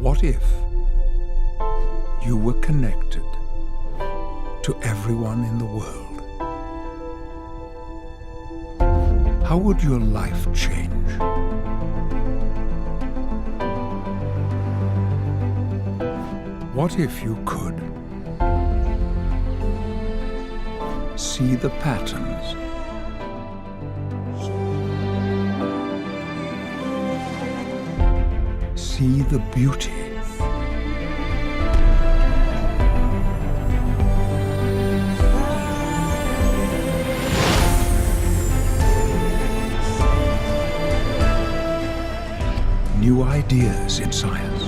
What if you were connected to everyone in the world? How would your life change? What if you could see the patterns, see the beauty, new ideas in science,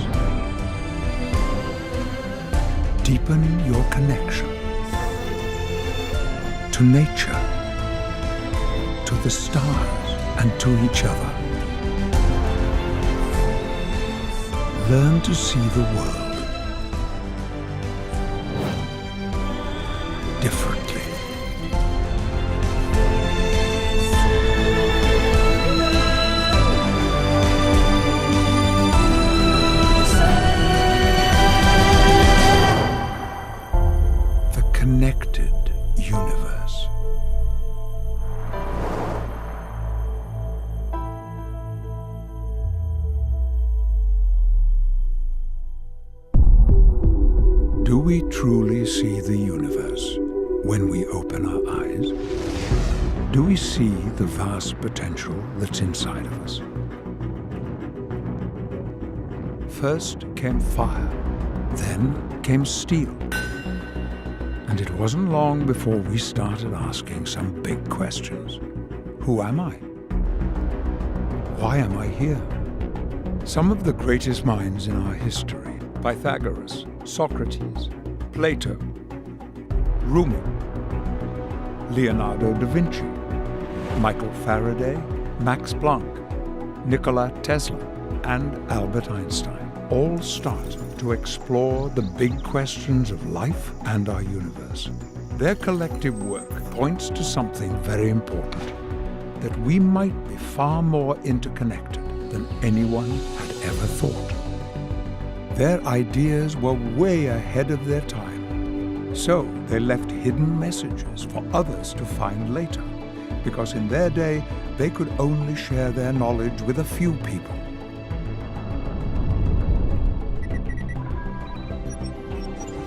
deepen your connection to nature, to the stars, and to each other. Learn to see the world differently. The connected universe. Do we truly see the universe when we open our eyes? Do we see the vast potential that's inside of us? First came fire, then came steel. And it wasn't long before we started asking some big questions. Who am I? Why am I here? Some of the greatest minds in our history, Pythagoras, Socrates, Plato, Rumi, Leonardo da Vinci, Michael Faraday, Max Planck, Nikola Tesla, and Albert Einstein all start to explore the big questions of life and our universe. Their collective work points to something very important, that we might be far more interconnected than anyone had ever thought. Their ideas were way ahead of their time, so they left hidden messages for others to find later, because in their day they could only share their knowledge with a few people.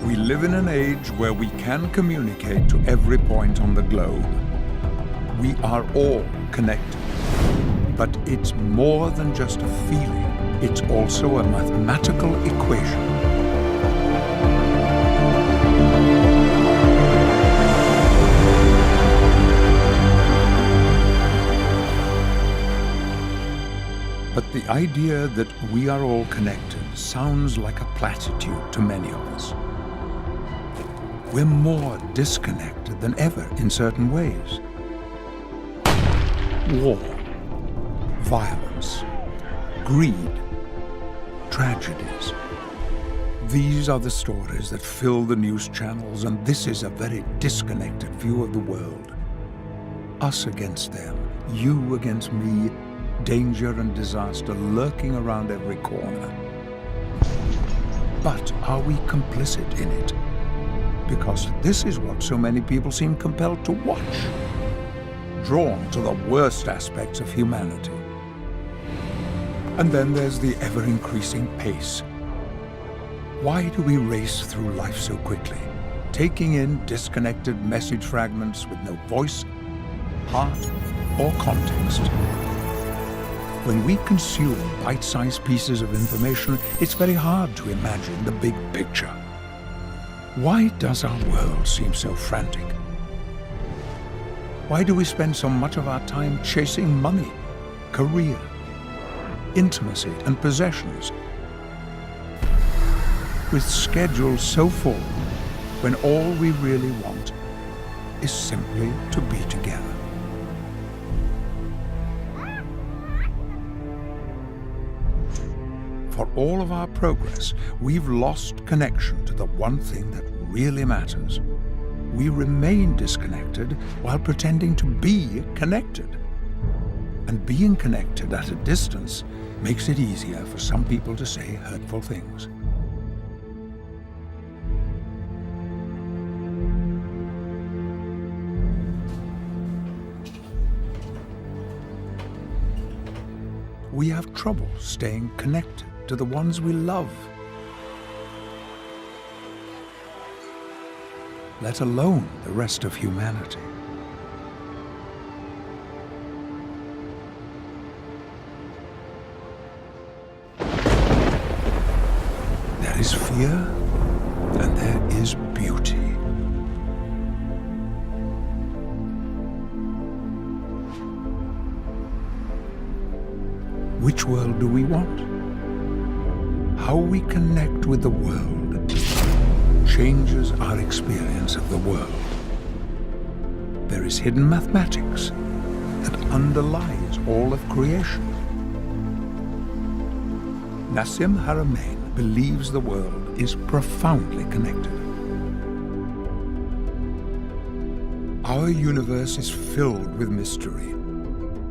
We live in an age where we can communicate to every point on the globe. We are all connected. But it's more than just a feeling. It's also a mathematical equation. But the idea that we are all connected sounds like a platitude to many of us. We're more disconnected than ever in certain ways. War, violence, greed, tragedies. These are the stories that fill the news channels, and this is a very disconnected view of the world. Us against them, you against me, danger and disaster lurking around every corner. But are we complicit in it? Because this is what so many people seem compelled to watch, drawn to the worst aspects of humanity. And then there's the ever-increasing pace. Why do we race through life so quickly, taking in disconnected message fragments with no voice, heart, or context? When we consume bite-sized pieces of information, it's very hard to imagine the big picture. Why does our world seem so frantic? Why do we spend so much of our time chasing money, career, intimacy, and possessions, with schedules so full when all we really want is simply to be together? For all of our progress, we've lost connection to the one thing that really matters. We remain disconnected while pretending to be connected. And being connected at a distance makes it easier for some people to say hurtful things. We have trouble staying connected to the ones we love, let alone the rest of humanity. There is fear and there is beauty. Which world do we want? How we connect with the world changes our experience of the world. There is hidden mathematics that underlies all of creation. Nassim Haramein believes the world is profoundly connected. Our universe is filled with mystery.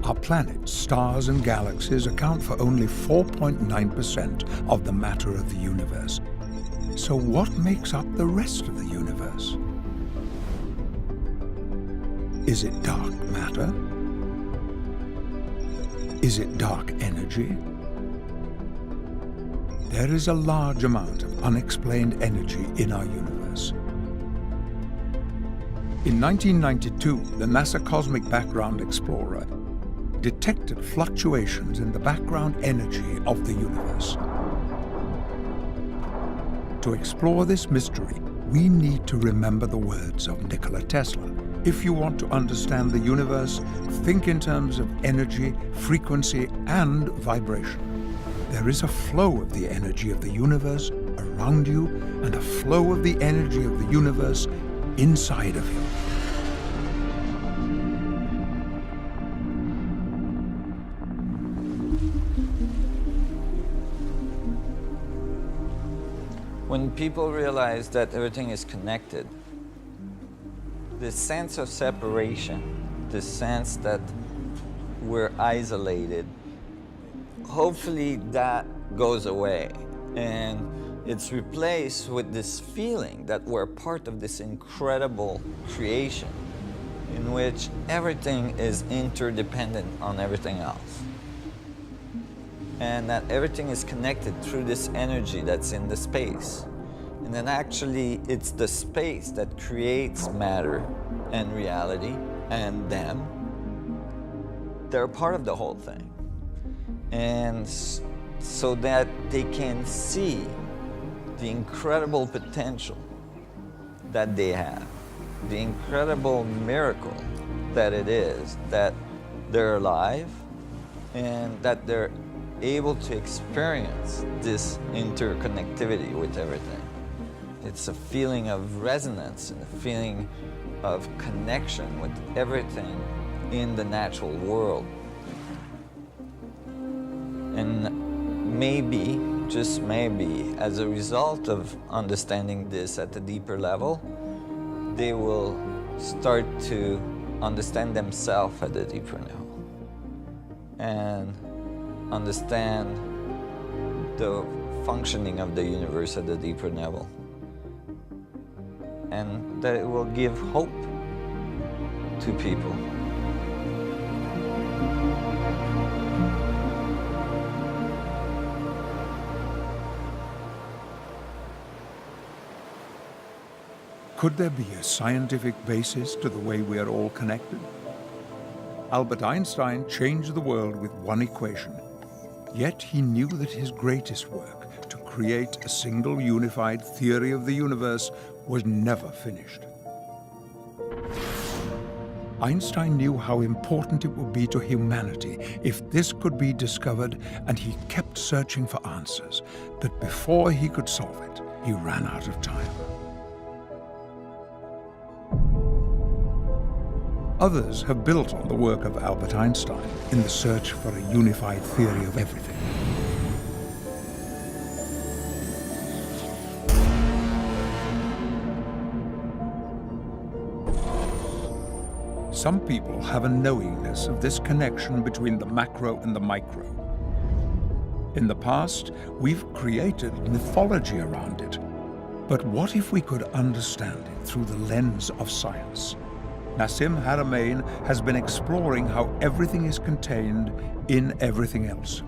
Our planets, stars, and galaxies account for only 4.9% of the matter of the universe. So what makes up the rest of the universe? Is it dark matter? Is it dark energy? There is a large amount of unexplained energy in our universe. In 1992, the NASA Cosmic Background Explorer detected fluctuations in the background energy of the universe. To explore this mystery, we need to remember the words of Nikola Tesla. If you want to understand the universe, think in terms of energy, frequency, and vibration. There is a flow of the energy of the universe around you and a flow of the energy of the universe inside of you. When people realize that everything is connected, this sense of separation, this sense that we're isolated, hopefully that goes away. And it's replaced with this feeling that we're part of this incredible creation in which everything is interdependent on everything else. And that everything is connected through this energy that's in the space. And then actually it's the space that creates matter and reality and them. They're part of the whole thing. And so that they can see the incredible potential that they have, the incredible miracle that it is that they're alive and that they're able to experience this interconnectivity with everything. It's a feeling of resonance and a feeling of connection with everything in the natural world. And maybe, just maybe, as a result of understanding this at a deeper level, they will start to understand themselves at a deeper level and understand the functioning of the universe at a deeper level, and that it will give hope to people. Could there be a scientific basis to the way we are all connected? Albert Einstein changed the world with one equation. Yet he knew that his greatest work, to create a single unified theory of the universe, was never finished. Einstein knew how important it would be to humanity if this could be discovered, and he kept searching for answers. But before he could solve it, he ran out of time. Others have built on the work of Albert Einstein in the search for a unified theory of everything. Some people have a knowingness of this connection between the macro and the micro. In the past, we've created mythology around it. But what if we could understand it through the lens of science? Nassim Haramein has been exploring how everything is contained in everything else.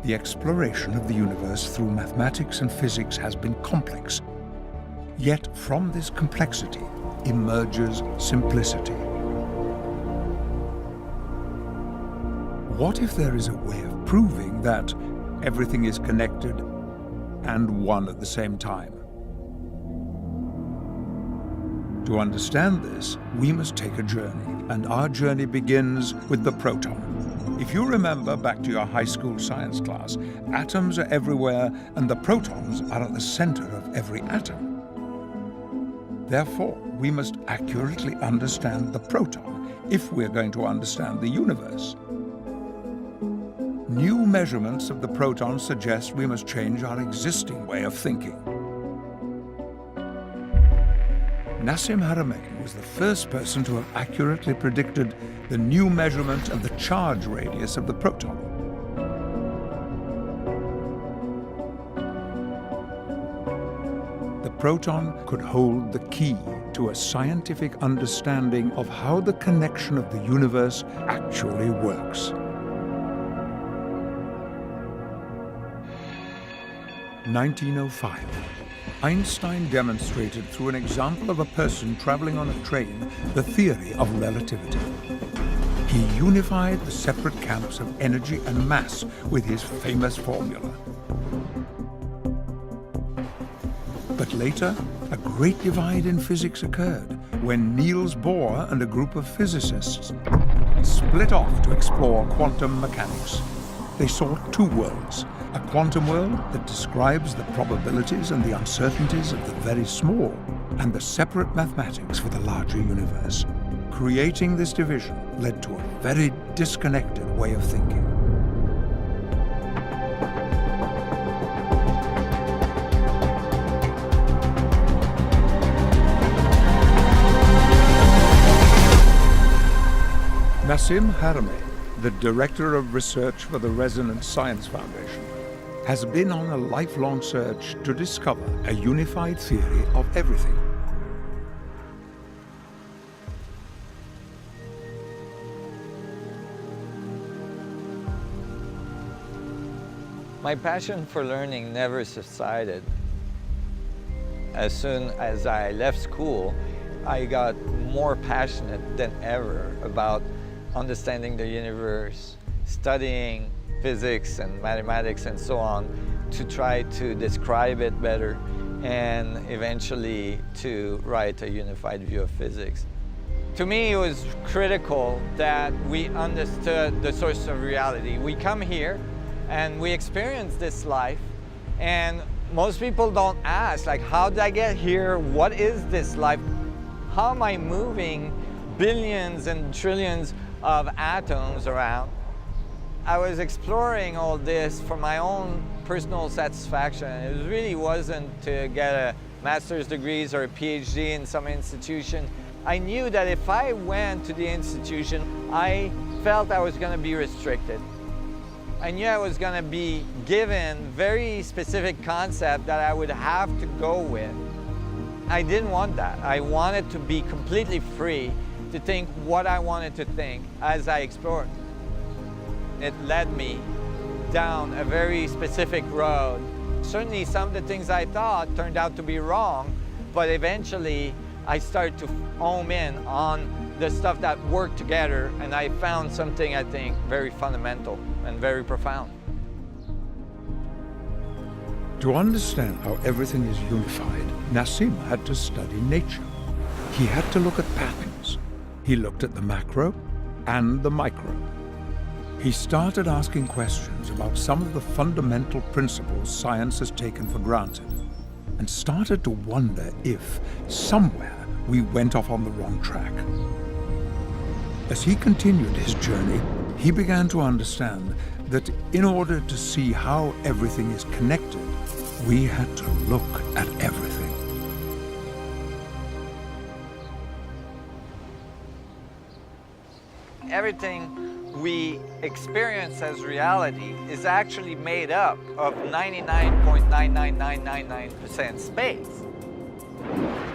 The exploration of the universe through mathematics and physics has been complex. Yet from this complexity emerges simplicity. What if there is a way of proving that everything is connected and one at the same time? To understand this, we must take a journey, and our journey begins with the proton. If you remember back to your high school science class, atoms are everywhere and the protons are at the center of every atom. Therefore, we must accurately understand the proton if we're going to understand the universe. New measurements of the proton suggest we must change our existing way of thinking. Nassim Haramein was the first person to have accurately predicted the new measurement of the charge radius of the proton. The proton could hold the key to a scientific understanding of how the connection of the universe actually works. 1905. Einstein demonstrated through an example of a person traveling on a train the theory of relativity. He unified the separate camps of energy and mass with his famous formula. But later, a great divide in physics occurred when Niels Bohr and a group of physicists split off to explore quantum mechanics. They saw two worlds: a quantum world that describes the probabilities and the uncertainties of the very small, and the separate mathematics for the larger universe. Creating this division led to a very disconnected way of thinking. Nassim Haramein, the Director of Research for the Resonance Science Foundation, has been on a lifelong search to discover a unified theory of everything. My passion for learning never subsided. As soon as I left school, I got more passionate than ever about understanding the universe, studying physics and mathematics and so on, to try to describe it better and eventually to write a unified view of physics. To me, it was critical that we understood the source of reality. We come here and we experience this life, and most people don't ask, like, how did I get here? What is this life? How am I moving billions and trillions of atoms around? I was exploring all this for my own personal satisfaction. It really wasn't to get a master's degrees or a PhD in some institution. I knew that if I went to the institution, I felt I was going to be restricted. I knew I was going to be given very specific concept that I would have to go with. I didn't want that. I wanted to be completely free to think what I wanted to think as I explored. It led me down a very specific road. Certainly some of the things I thought turned out to be wrong, but eventually I started to home in on the stuff that worked together, and I found something, I think, very fundamental and very profound. To understand how everything is unified, Nassim had to study nature. He had to look at patterns. He looked at the macro and the micro. He started asking questions about some of the fundamental principles science has taken for granted, and started to wonder if, somewhere, we went off on the wrong track. As he continued his journey, he began to understand that in order to see how everything is connected, we had to look at everything. everything we experience as reality is actually made up of 99.99999% space.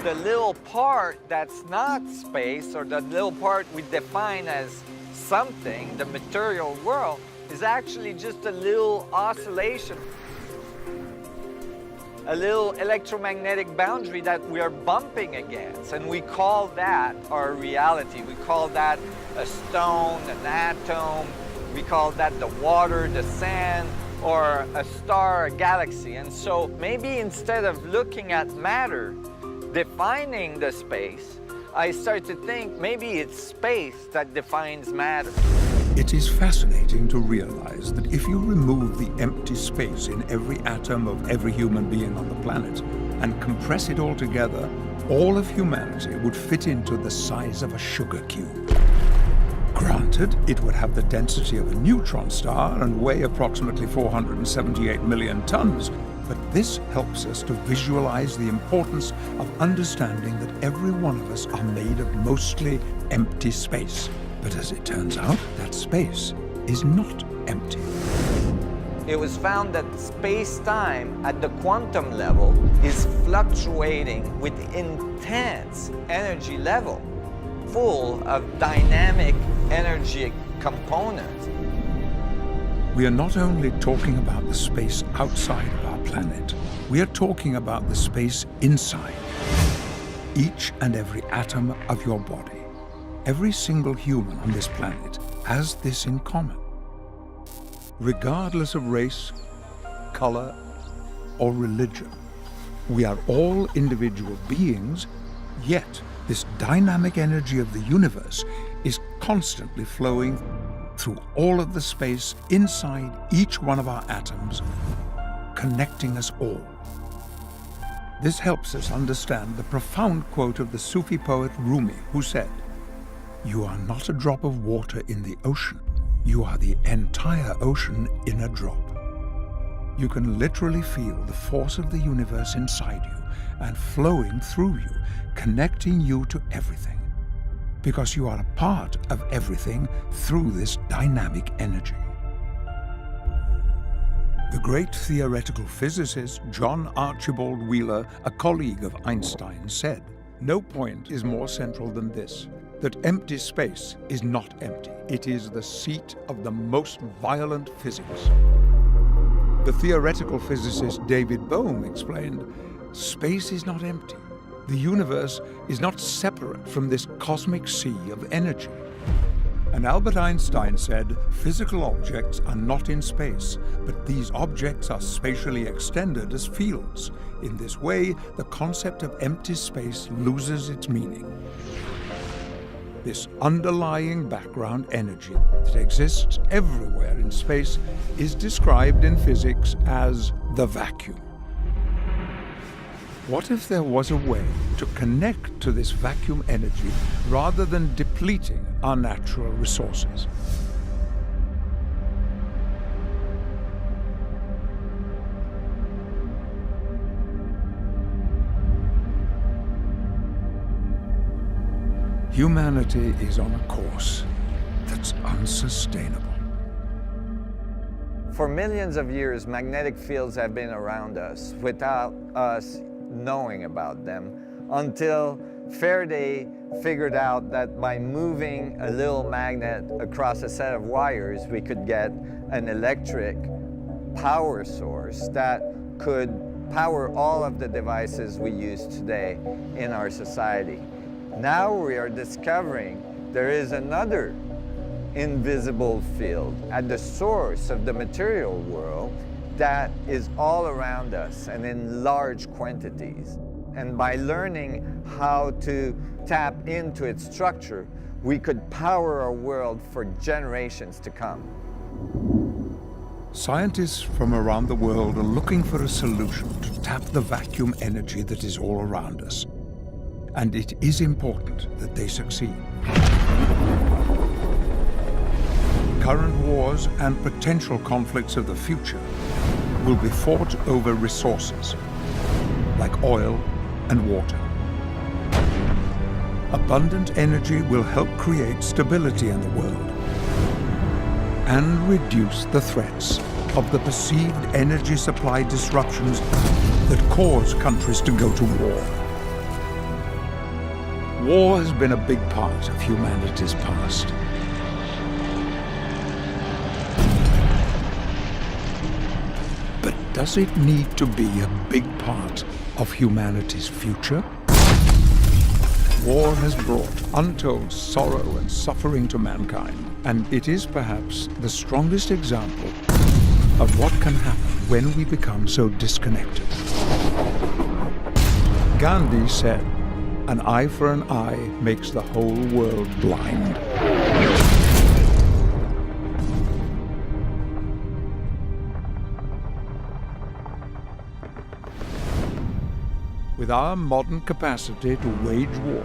The little part that's not space, or the little part we define as something, the material world, is actually just a little oscillation, a little electromagnetic boundary that we are bumping against, and we call that our reality. We call that a stone, an atom, we call that the water, the sand, or a star, a galaxy. And so maybe instead of looking at matter, defining the space, I start to think maybe it's space that defines matter. It is fascinating to realize that if you remove the empty space in every atom of every human being on the planet and compress it all together, all of humanity would fit into the size of a sugar cube. Granted, it would have the density of a neutron star and weigh approximately 478 million tons, but this helps us to visualize the importance of understanding that every one of us are made of mostly empty space. But as it turns out, that space is not empty. It was found that space-time at the quantum level is fluctuating with intense energy level, full of dynamic energy components. We are not only talking about the space outside of our planet, we are talking about the space inside. Each and every atom of your body, every single human on this planet has this in common. Regardless of race, color, or religion, we are all individual beings, yet this dynamic energy of the universe is constantly flowing through all of the space inside each one of our atoms, connecting us all. This helps us understand the profound quote of the Sufi poet Rumi, who said, "You are not a drop of water in the ocean, you are the entire ocean in a drop." You can literally feel the force of the universe inside you and flowing through you, connecting you to everything, because you are a part of everything through this dynamic energy. The great theoretical physicist John Archibald Wheeler, a colleague of Einstein, said, "No point is more central than this, that empty space is not empty. It is the seat of the most violent physics." The theoretical physicist David Bohm explained, "Space is not empty. The universe is not separate from this cosmic sea of energy." And Albert Einstein said, "Physical objects are not in space, but these objects are spatially extended as fields. In this way, the concept of empty space loses its meaning." This underlying background energy that exists everywhere in space is described in physics as the vacuum. What if there was a way to connect to this vacuum energy rather than depleting our natural resources? Humanity is on a course that's unsustainable. For millions of years, magnetic fields have been around us without us knowing about them, until Faraday figured out that by moving a little magnet across a set of wires, we could get an electric power source that could power all of the devices we use today in our society. Now we are discovering there is another invisible field at the source of the material world that is all around us and in large quantities. And by learning how to tap into its structure, we could power our world for generations to come. Scientists from around the world are looking for a solution to tap the vacuum energy that is all around us. And it is important that they succeed. Current wars and potential conflicts of the future will be fought over resources like oil and water. Abundant energy will help create stability in the world, and reduce the threats of the perceived energy supply disruptions that cause countries to go to war. War has been a big part of humanity's past. But does it need to be a big part of humanity's future? War has brought untold sorrow and suffering to mankind, and it is perhaps the strongest example of what can happen when we become so disconnected. Gandhi said, "An eye for an eye makes the whole world blind." With our modern capacity to wage war,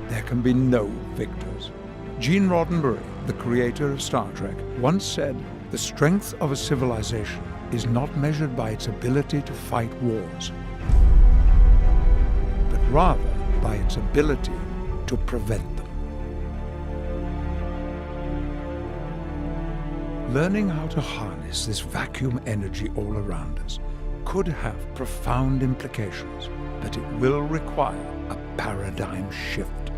there can be no victors. Gene Roddenberry, the creator of Star Trek, once said, "The strength of a civilization is not measured by its ability to fight wars, but rather by its ability to prevent them." Learning how to harness this vacuum energy all around us could have profound implications, but it will require a paradigm shift.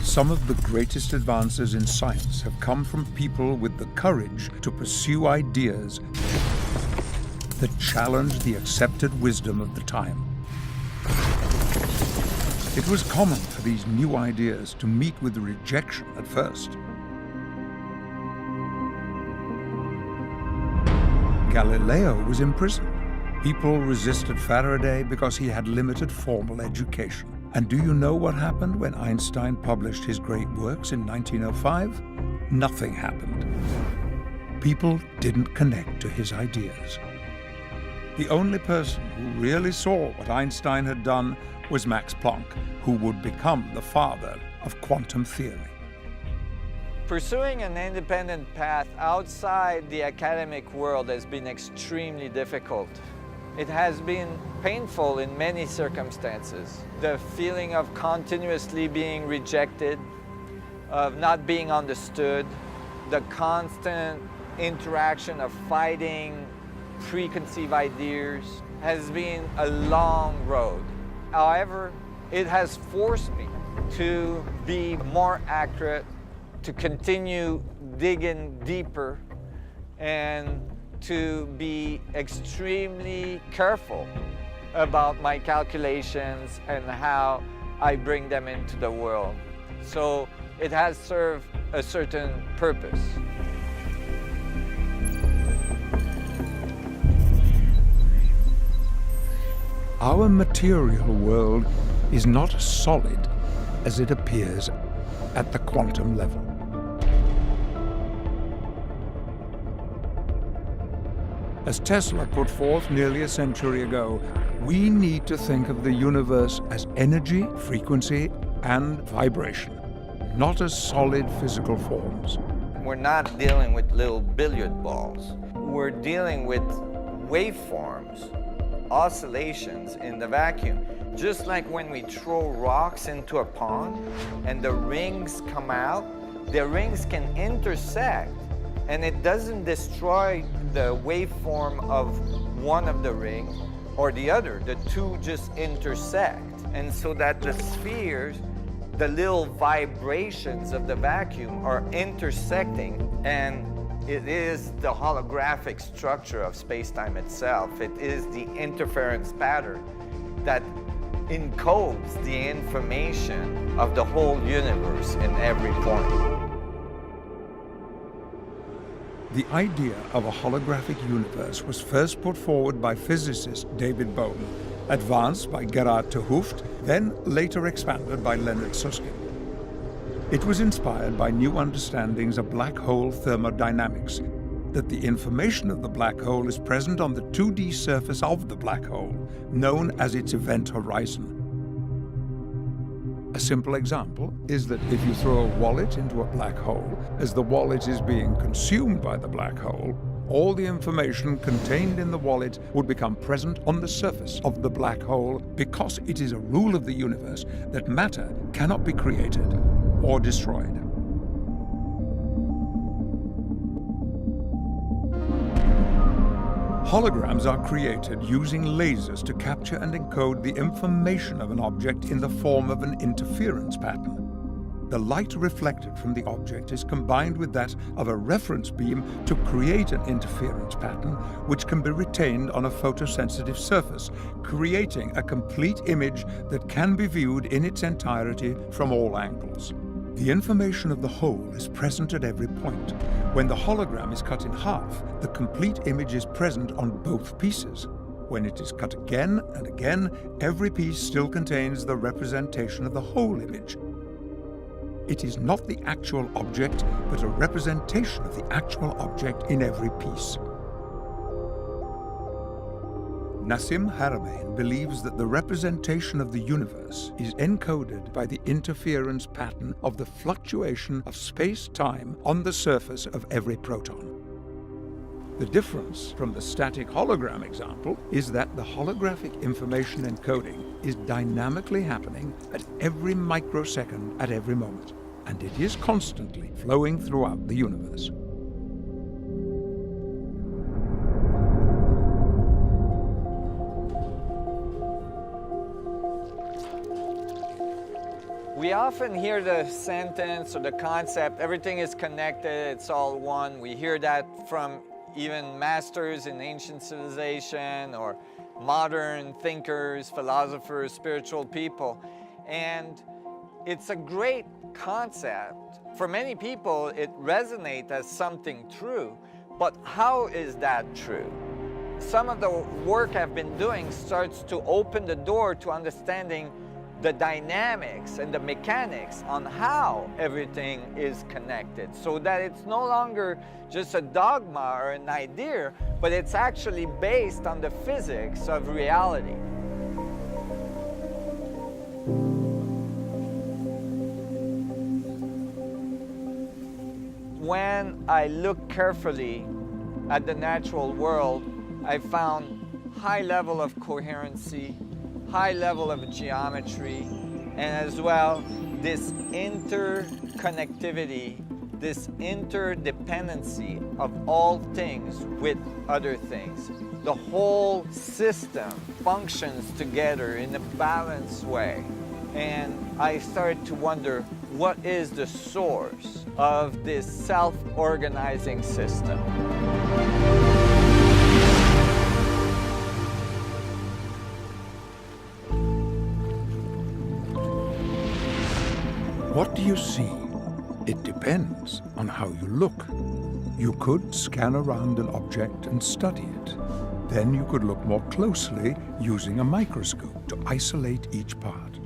Some of the greatest advances in science have come from people with the courage to pursue ideas that challenge the accepted wisdom of the time. It was common for these new ideas to meet with rejection at first. Galileo was imprisoned. People resisted Faraday because he had limited formal education. And do you know what happened when Einstein published his great works in 1905? Nothing happened. People didn't connect to his ideas. The only person who really saw what Einstein had done was Max Planck, who would become the father of quantum theory. Pursuing an independent path outside the academic world has been extremely difficult. It has been painful in many circumstances. The feeling of continuously being rejected, of not being understood, the constant interaction of fighting preconceived ideas has been a long road. However, it has forced me to be more accurate, to continue digging deeper, and to be extremely careful about my calculations and how I bring them into the world. So it has served a certain purpose. Our material world is not as solid as it appears at the quantum level. As Tesla put forth nearly a century ago, we need to think of the universe as energy, frequency, and vibration, not as solid physical forms. We're not dealing with little billiard balls. We're dealing with waveforms, oscillations in the vacuum. Just like when we throw rocks into a pond and the rings come out, the rings can intersect and it doesn't destroy the waveform of one of the rings or the other. The two just intersect. And so that the spheres, the little vibrations of the vacuum are intersecting, and it is the holographic structure of space-time itself. It is the interference pattern that encodes the information of the whole universe in every point. The idea of a holographic universe was first put forward by physicist David Bohm, advanced by Gerard 't Hooft, then later expanded by Leonard Susskind. It was inspired by new understandings of black hole thermodynamics, that the information of the black hole is present on the 2D surface of the black hole, known as its event horizon. A simple example is that if you throw a wallet into a black hole, as the wallet is being consumed by the black hole, all the information contained in the wallet would become present on the surface of the black hole, because it is a rule of the universe that matter cannot be created or destroyed. Holograms are created using lasers to capture and encode the information of an object in the form of an interference pattern. The light reflected from the object is combined with that of a reference beam to create an interference pattern which can be retained on a photosensitive surface, creating a complete image that can be viewed in its entirety from all angles. The information of the whole is present at every point. When the hologram is cut in half, the complete image is present on both pieces. When it is cut again and again, every piece still contains the representation of the whole image. It is not the actual object, but a representation of the actual object in every piece. Nassim Haramein believes that the representation of the universe is encoded by the interference pattern of the fluctuation of space-time on the surface of every proton. The difference from the static hologram example is that the holographic information encoding is dynamically happening at every microsecond at every moment, and it is constantly flowing throughout the universe. We often hear the sentence or the concept, everything is connected, it's all one. We hear that from even masters in ancient civilization or modern thinkers, philosophers, spiritual people. And it's a great concept. For many people, it resonates as something true. But how is that true? Some of the work I've been doing starts to open the door to understanding the dynamics and the mechanics on how everything is connected, so that it's no longer just a dogma or an idea, but it's actually based on the physics of reality. When I look carefully at the natural world, I found high level of coherency, high level of geometry, and as well this interconnectivity, this interdependency of all things with other things. The whole system functions together in a balanced way. And I started to wonder, what is the source of this self-organizing system? What do you see? It depends on how you look. You could scan around an object and study it. Then you could look more closely using a microscope to isolate each part.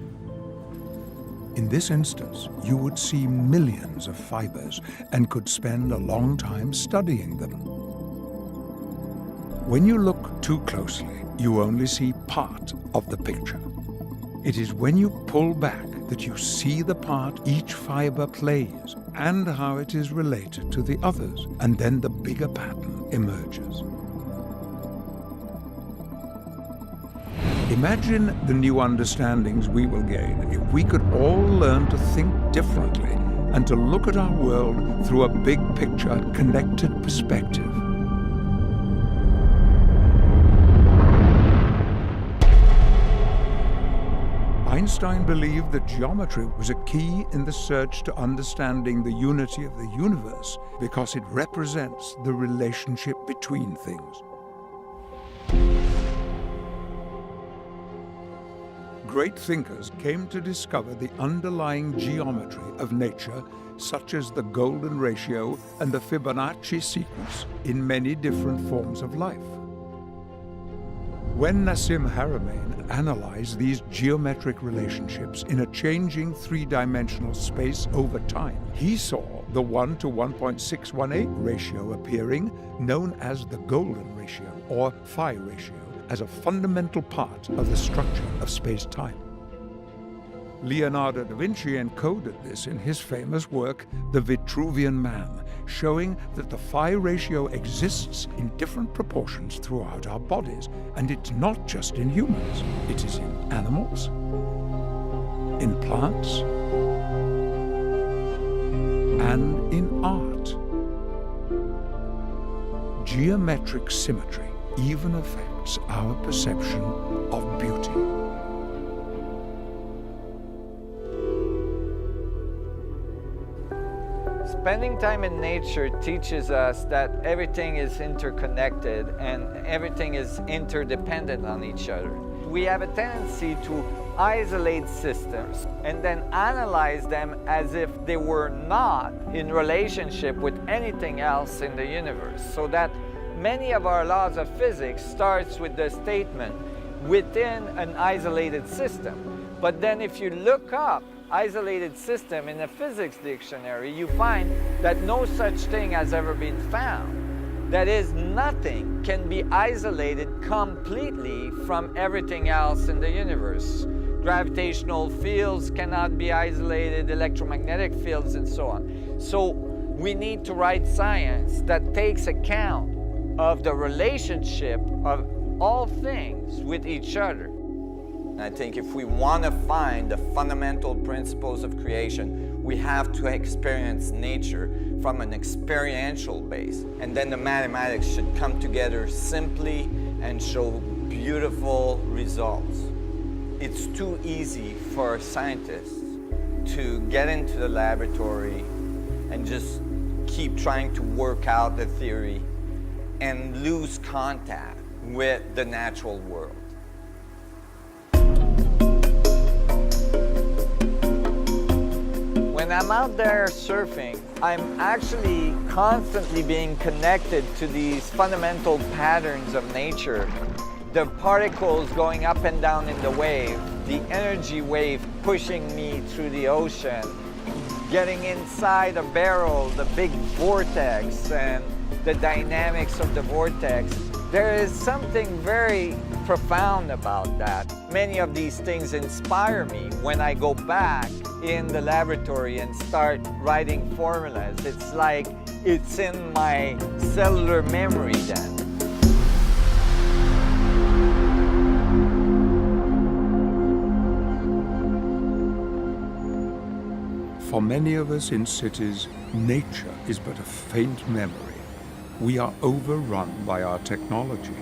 In this instance, you would see millions of fibers and could spend a long time studying them. When you look too closely, you only see part of the picture. It is when you pull back that you see the part each fiber plays and how it is related to the others, and then the bigger pattern emerges. Imagine the new understandings we will gain if we could all learn to think differently and to look at our world through a big picture, connected perspective. Einstein believed that geometry was a key in the search to understanding the unity of the universe because it represents the relationship between things. Great thinkers came to discover the underlying geometry of nature, such as the golden ratio and the Fibonacci sequence, in many different forms of life. When Nassim Haramein analyzed these geometric relationships in a changing three-dimensional space over time, he saw the 1 to 1.618 ratio appearing, known as the golden ratio, or phi ratio, as a fundamental part of the structure of space-time. Leonardo da Vinci encoded this in his famous work, The Vitruvian Man, showing that the phi ratio exists in different proportions throughout our bodies, and it's not just in humans. It is in animals, in plants, and in art. Geometric symmetry even affects our perception of beauty. Spending time in nature teaches us that everything is interconnected and everything is interdependent on each other. We have a tendency to isolate systems and then analyze them as if they were not in relationship with anything else in the universe. So that many of our laws of physics starts with the statement within an isolated system. But then if you look up isolated system in a physics dictionary, you find that no such thing has ever been found. That is, nothing can be isolated completely from everything else in the universe. Gravitational fields cannot be isolated, electromagnetic fields, and so on. So we need to write science that takes account of the relationship of all things with each other. I think if we want to find the fundamental principles of creation, we have to experience nature from an experiential base. And then the mathematics should come together simply and show beautiful results. It's too easy for scientists to get into the laboratory and just keep trying to work out the theory and lose contact with the natural world. When I'm out there surfing, I'm actually constantly being connected to these fundamental patterns of nature. The particles going up and down in the wave, the energy wave pushing me through the ocean, getting inside a barrel, the big vortex, and the dynamics of the vortex. There is something very profound about that. Many of these things inspire me when I go back in the laboratory and start writing formulas. It's like it's in my cellular memory then. For many of us in cities, nature is but a faint memory. We are overrun by our technology.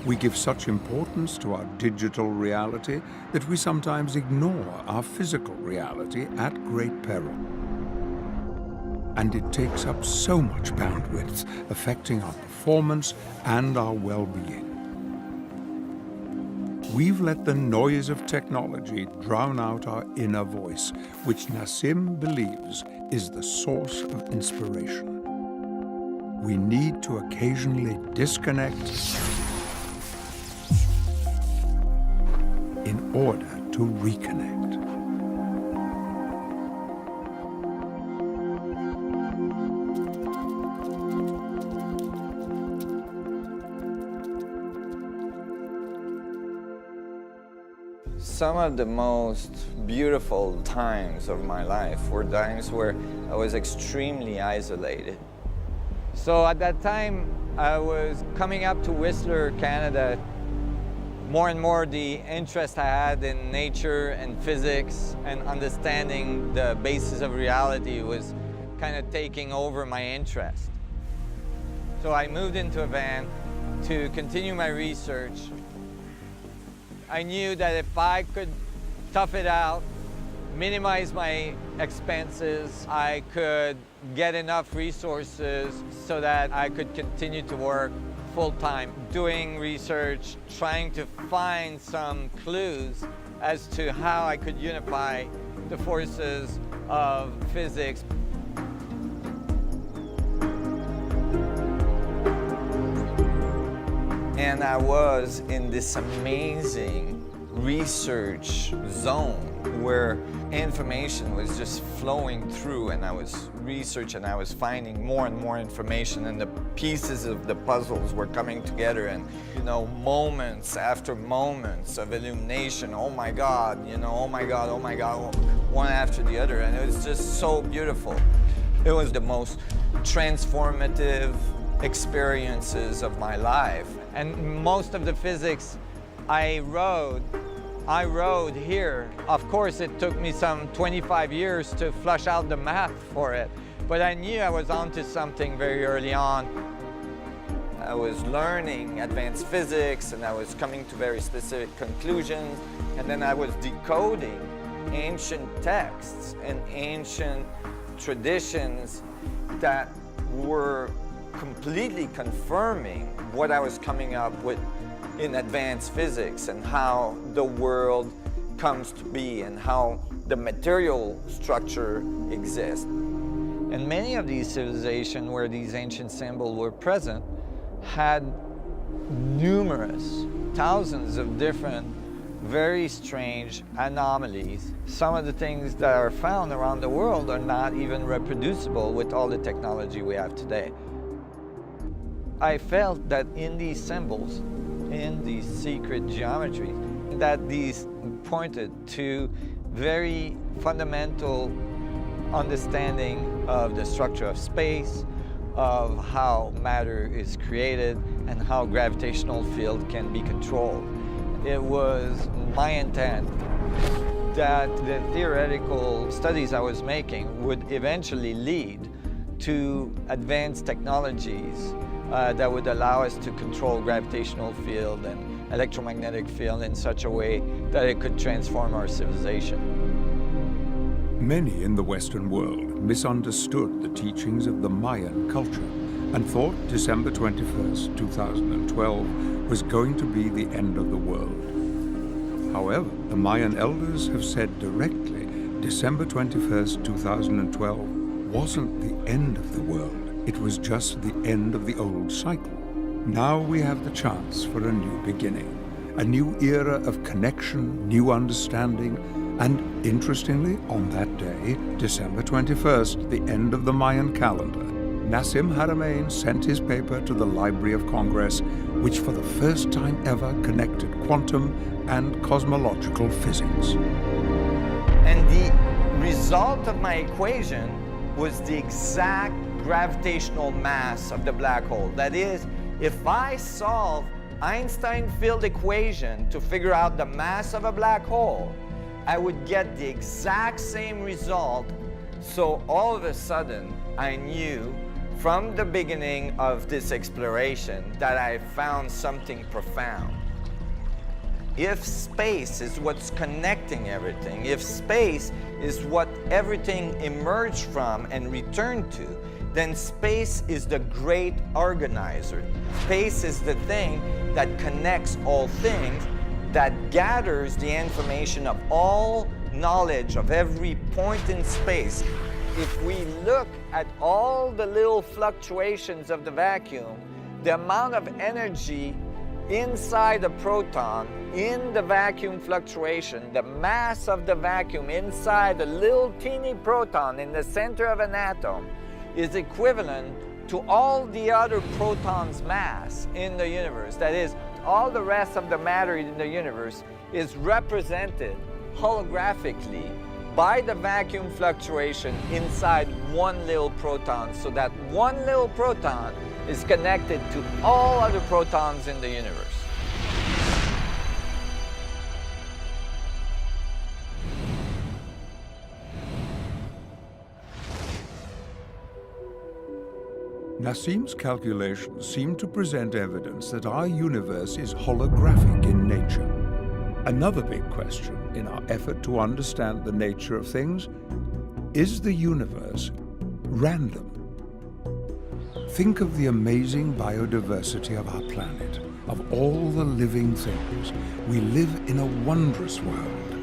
We give such importance to our digital reality that we sometimes ignore our physical reality at great peril. And it takes up so much bandwidth, affecting our performance and our well-being. We've let the noise of technology drown out our inner voice, which Nassim believes is the source of inspiration. We need to occasionally disconnect in order to reconnect. Some of the most beautiful times of my life were times where I was extremely isolated. So at that time, I was coming up to Whistler, Canada. More and more the interest I had in nature and physics and understanding the basis of reality was kind of taking over my interest. So I moved into a van to continue my research. I knew that if I could tough it out, minimize my expenses, I could get enough resources so that I could continue to work full-time, doing research, trying to find some clues as to how I could unify the forces of physics. And I was in this amazing research zone where information was just flowing through, and I was researching, I was finding more and more information, and the pieces of the puzzles were coming together, and moments after moments of illumination. Oh my God, oh my God, oh my God, one after the other, and it was just so beautiful. It was the most transformative experiences of my life. And most of the physics I wrote here. Of course, it took me some 25 years to flush out the math for it, but I knew I was onto something very early on. I was learning advanced physics, and I was coming to very specific conclusions, and then I was decoding ancient texts and ancient traditions that were completely confirming what I was coming up with in advanced physics and how the world comes to be and how the material structure exists. And many of these civilizations where these ancient symbols were present had numerous, thousands of different, very strange anomalies. Some of the things that are found around the world are not even reproducible with all the technology we have today. I felt that in these symbols, in these secret geometries, that these pointed to very fundamental understanding of the structure of space, of how matter is created, and how gravitational field can be controlled. It was my intent that the theoretical studies I was making would eventually lead to advanced technologies that would allow us to control gravitational field and electromagnetic field in such a way that it could transform our civilization. Many in the Western world misunderstood the teachings of the Mayan culture and thought December 21st, 2012 was going to be the end of the world. However, the Mayan elders have said directly December 21st, 2012 wasn't the end of the world. It was just the end of the old cycle. Now we have the chance for a new beginning, a new era of connection, new understanding, and interestingly, on that day, December 21st, the end of the Mayan calendar, Nassim Haramein sent his paper to the Library of Congress, which for the first time ever connected quantum and cosmological physics. And the result of my equation was the exact gravitational mass of the black hole. That is, if I solve Einstein field equation to figure out the mass of a black hole, I would get the exact same result. So all of a sudden, I knew from the beginning of this exploration that I found something profound. If space is what's connecting everything, if space is what everything emerged from and returned to, then space is the great organizer. Space is the thing that connects all things, that gathers the information of all knowledge of every point in space. If we look at all the little fluctuations of the vacuum, the amount of energy inside a proton, in the vacuum fluctuation, the mass of the vacuum inside a little teeny proton in the center of an atom is equivalent to all the other protons' mass in the universe. That is, all the rest of the matter in the universe is represented holographically by the vacuum fluctuation inside one little proton, so that one little proton is connected to all other protons in the universe. Nassim's calculations seem to present evidence that our universe is holographic in nature. Another big question in our effort to understand the nature of things: is the universe random? Think of the amazing biodiversity of our planet, of all the living things. We live in a wondrous world.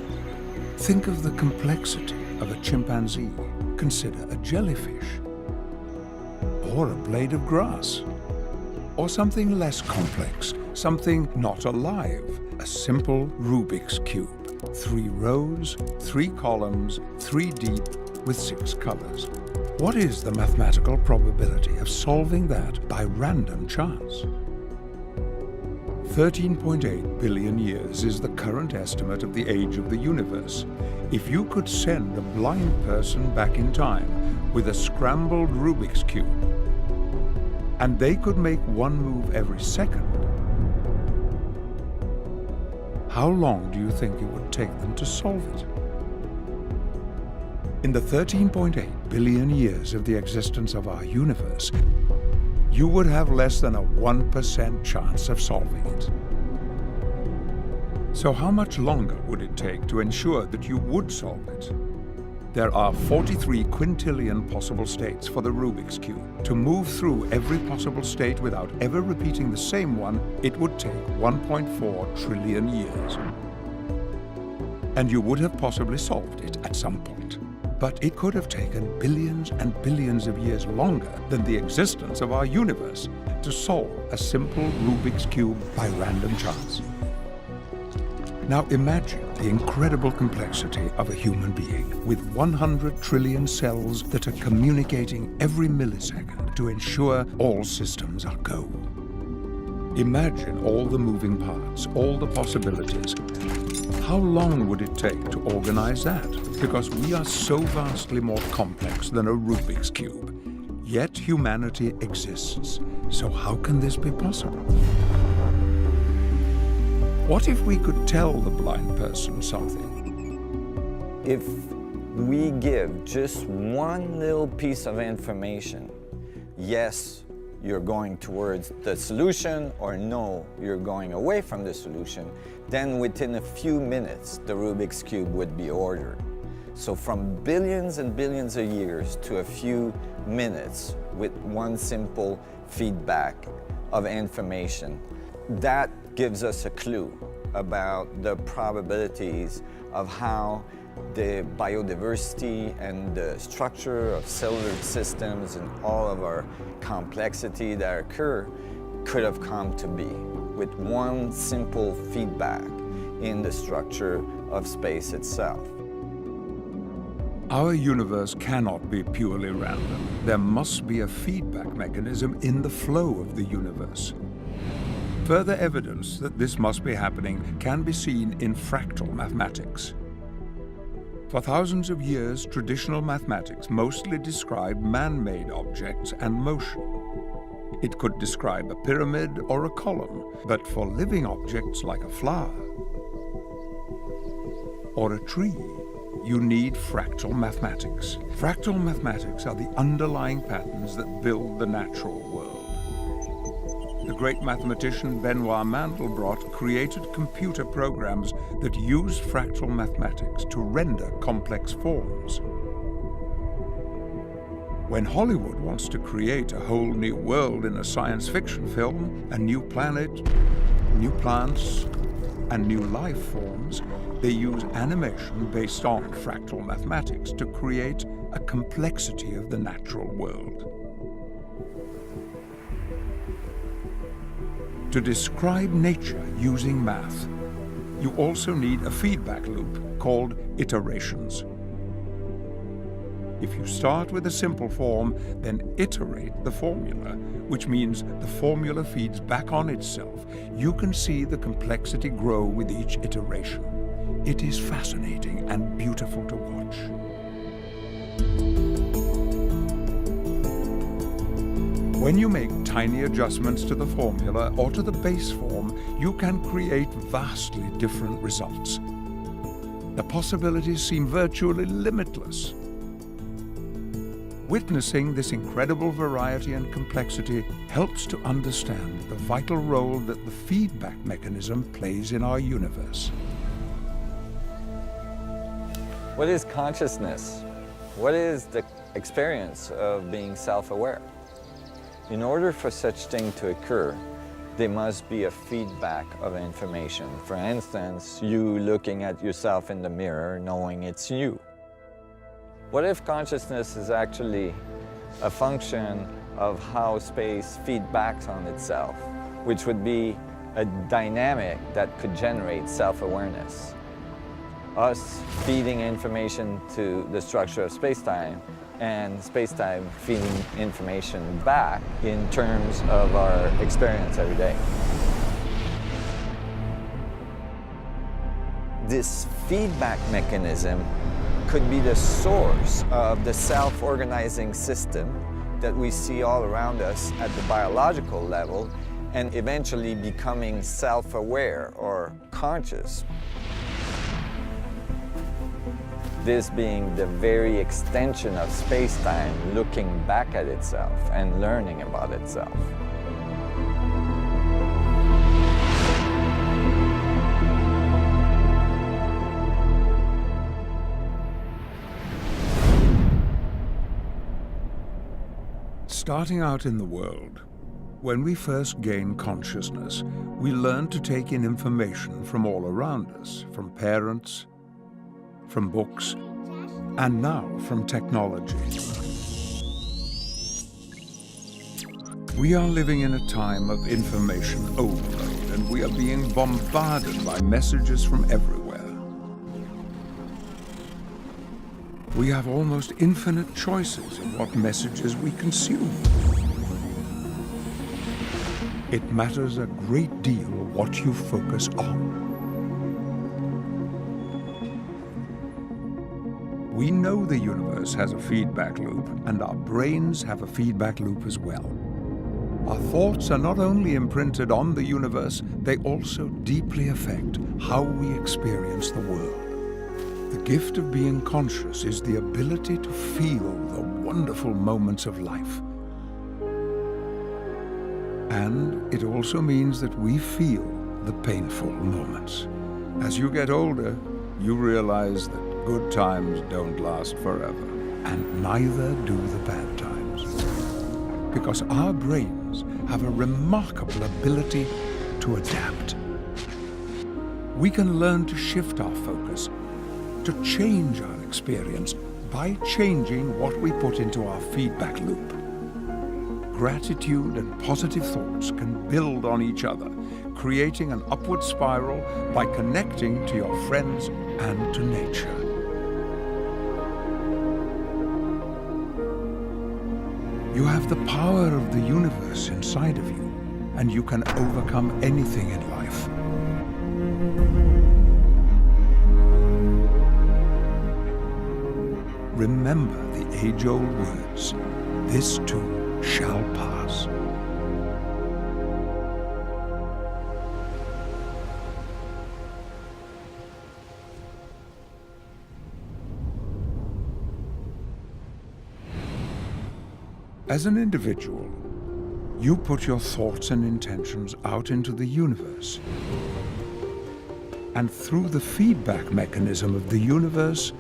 Think of the complexity of a chimpanzee. Consider a jellyfish, or a blade of grass, or something less complex, something not alive, a simple Rubik's Cube. 3 rows, 3 columns, 3 deep, with 6 colors. What is the mathematical probability of solving that by random chance? 13.8 billion years is the current estimate of the age of the universe. If you could send a blind person back in time with a scrambled Rubik's Cube, and they could make one move every second, how long do you think it would take them to solve it? In the 13.8 billion years of the existence of our universe, you would have less than a 1% chance of solving it. So how much longer would it take to ensure that you would solve it? There are 43 quintillion possible states for the Rubik's Cube. To move through every possible state without ever repeating the same one, it would take 1.4 trillion years. And you would have possibly solved it at some point. But it could have taken billions and billions of years longer than the existence of our universe to solve a simple Rubik's Cube by random chance. Now imagine the incredible complexity of a human being with 100 trillion cells that are communicating every millisecond to ensure all systems are go. Imagine all the moving parts, all the possibilities. How long would it take to organize that? Because we are so vastly more complex than a Rubik's Cube. Yet humanity exists. So how can this be possible? What if we could tell the blind person something? If we give just one little piece of information, yes, you're going towards the solution, or no, you're going away from the solution, then within a few minutes, the Rubik's Cube would be ordered. So from billions and billions of years to a few minutes with one simple feedback of information, that gives us a clue about the probabilities of how the biodiversity and the structure of cellular systems and all of our complexity that occur could have come to be with one simple feedback in the structure of space itself. Our universe cannot be purely random. There must be a feedback mechanism in the flow of the universe. Further evidence that this must be happening can be seen in fractal mathematics. For thousands of years, traditional mathematics mostly described man-made objects and motion. It could describe a pyramid or a column, but for living objects like a flower or a tree, you need fractal mathematics. Fractal mathematics are the underlying patterns that build the natural world. The great mathematician Benoit Mandelbrot created computer programs that used fractal mathematics to render complex forms. When Hollywood wants to create a whole new world in a science fiction film, a new planet, new plants, and new life forms, they use animation based on fractal mathematics to create a complexity of the natural world. To describe nature using math, you also need a feedback loop called iterations. If you start with a simple form, then iterate the formula, which means the formula feeds back on itself. You can see the complexity grow with each iteration. It is fascinating and beautiful to watch. When you make tiny adjustments to the formula or to the base form, you can create vastly different results. The possibilities seem virtually limitless. Witnessing this incredible variety and complexity helps to understand the vital role that the feedback mechanism plays in our universe. What is consciousness? What is the experience of being self-aware? In order for such thing to occur, there must be a feedback of information. For instance, you looking at yourself in the mirror, knowing it's you. What if consciousness is actually a function of how space feedbacks on itself, which would be a dynamic that could generate self-awareness? Us feeding information to the structure of space-time, and space-time feeding information back in terms of our experience every day. This feedback mechanism could be the source of the self-organizing system that we see all around us at the biological level, and eventually becoming self-aware or conscious. this being the very extension of space-time, looking back at itself and learning about itself. Starting out in the world, when we first gain consciousness, we learn to take in information from all around us, from parents, from books, and now from technology. We are living in a time of information overload, and we are being bombarded by messages from everywhere. We have almost infinite choices in what messages we consume. It matters a great deal what you focus on. We know the universe has a feedback loop, and our brains have a feedback loop as well. Our thoughts are not only imprinted on the universe, they also deeply affect how we experience the world. The gift of being conscious is the ability to feel the wonderful moments of life. And it also means that we feel the painful moments. As you get older, you realize that good times don't last forever, and neither do the bad times. Because our brains have a remarkable ability to adapt. We can learn to shift our focus, to change our experience by changing what we put into our feedback loop. Gratitude and positive thoughts can build on each other, creating an upward spiral by connecting to your friends and to nature. You have the power of the universe inside of you, and you can overcome anything in life. Remember the age-old words, this too shall pass. As an individual, you put your thoughts and intentions out into the universe. And through the feedback mechanism of the universe,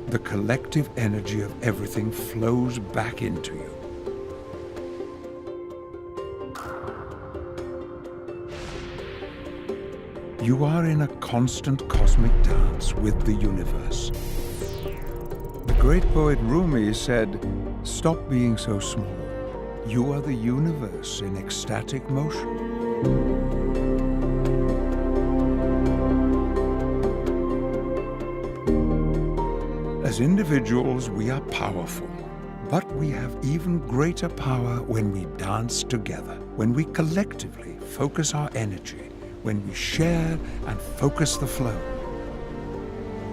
the collective energy of everything flows back into you. You are in a constant cosmic dance with the universe. The great poet Rumi said, "Stop being so small. You are the universe in ecstatic motion." As individuals, we are powerful, but we have even greater power when we dance together, when we collectively focus our energy, when we share and focus the flow.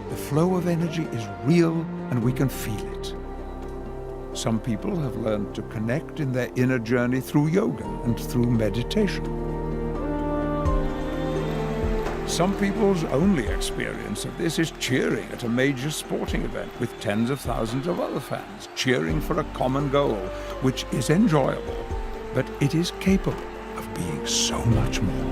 The flow of energy is real and we can feel it. Some people have learned to connect in their inner journey through yoga and through meditation. Some people's only experience of this is cheering at a major sporting event with tens of thousands of other fans, cheering for a common goal, which is enjoyable, but it is capable of being so much more.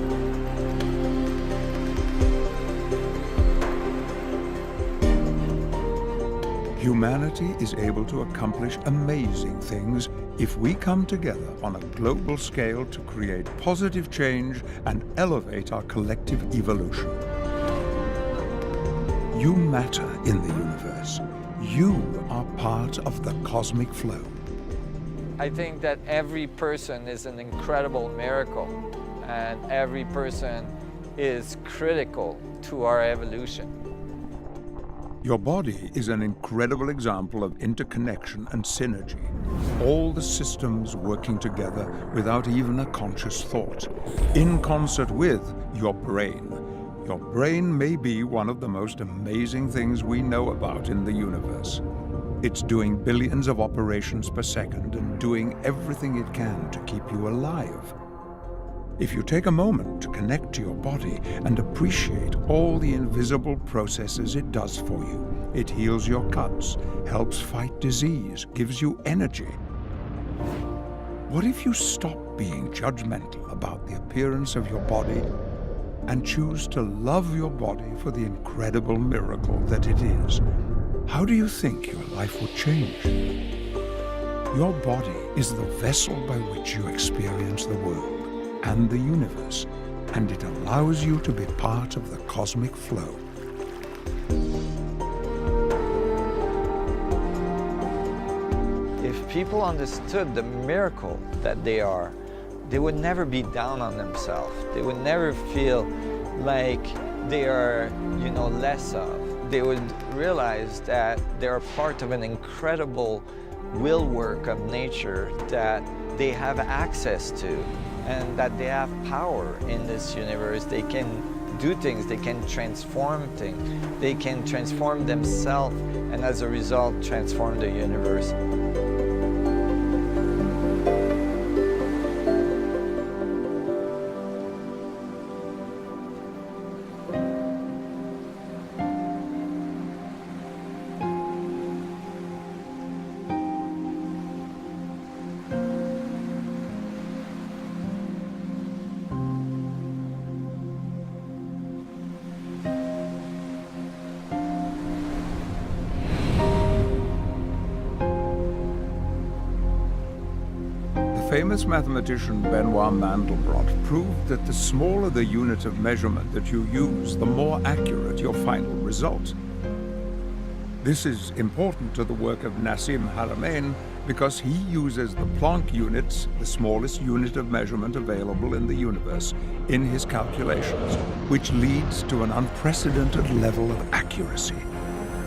Humanity is able to accomplish amazing things if we come together on a global scale to create positive change and elevate our collective evolution. You matter in the universe. You are part of the cosmic flow. I think that every person is an incredible miracle, and every person is critical to our evolution. Your body is an incredible example of interconnection and synergy. All the systems working together without even a conscious thought, in concert with your brain. Your brain may be one of the most amazing things we know about in the universe. It's doing billions of operations per second and doing everything it can to keep you alive. If you take a moment to connect to your body and appreciate all the invisible processes it does for you, it heals your cuts, helps fight disease, gives you energy. What if you stop being judgmental about the appearance of your body and choose to love your body for the incredible miracle that it is? How do you think your life would change? Your body is the vessel by which you experience the world and the universe, and it allows you to be part of the cosmic flow. If people understood the miracle that they are, they would never be down on themselves. They would never feel like they are, less of. They would realize that they are part of an incredible will work of nature that they have access to, and that they have power in this universe. They can do things, they can transform things, they can transform themselves, and as a result, transform the universe. Famous mathematician Benoit Mandelbrot proved that the smaller the unit of measurement that you use, the more accurate your final result. This is important to the work of Nassim Haramein because he uses the Planck units, the smallest unit of measurement available in the universe, in his calculations, which leads to an unprecedented level of accuracy.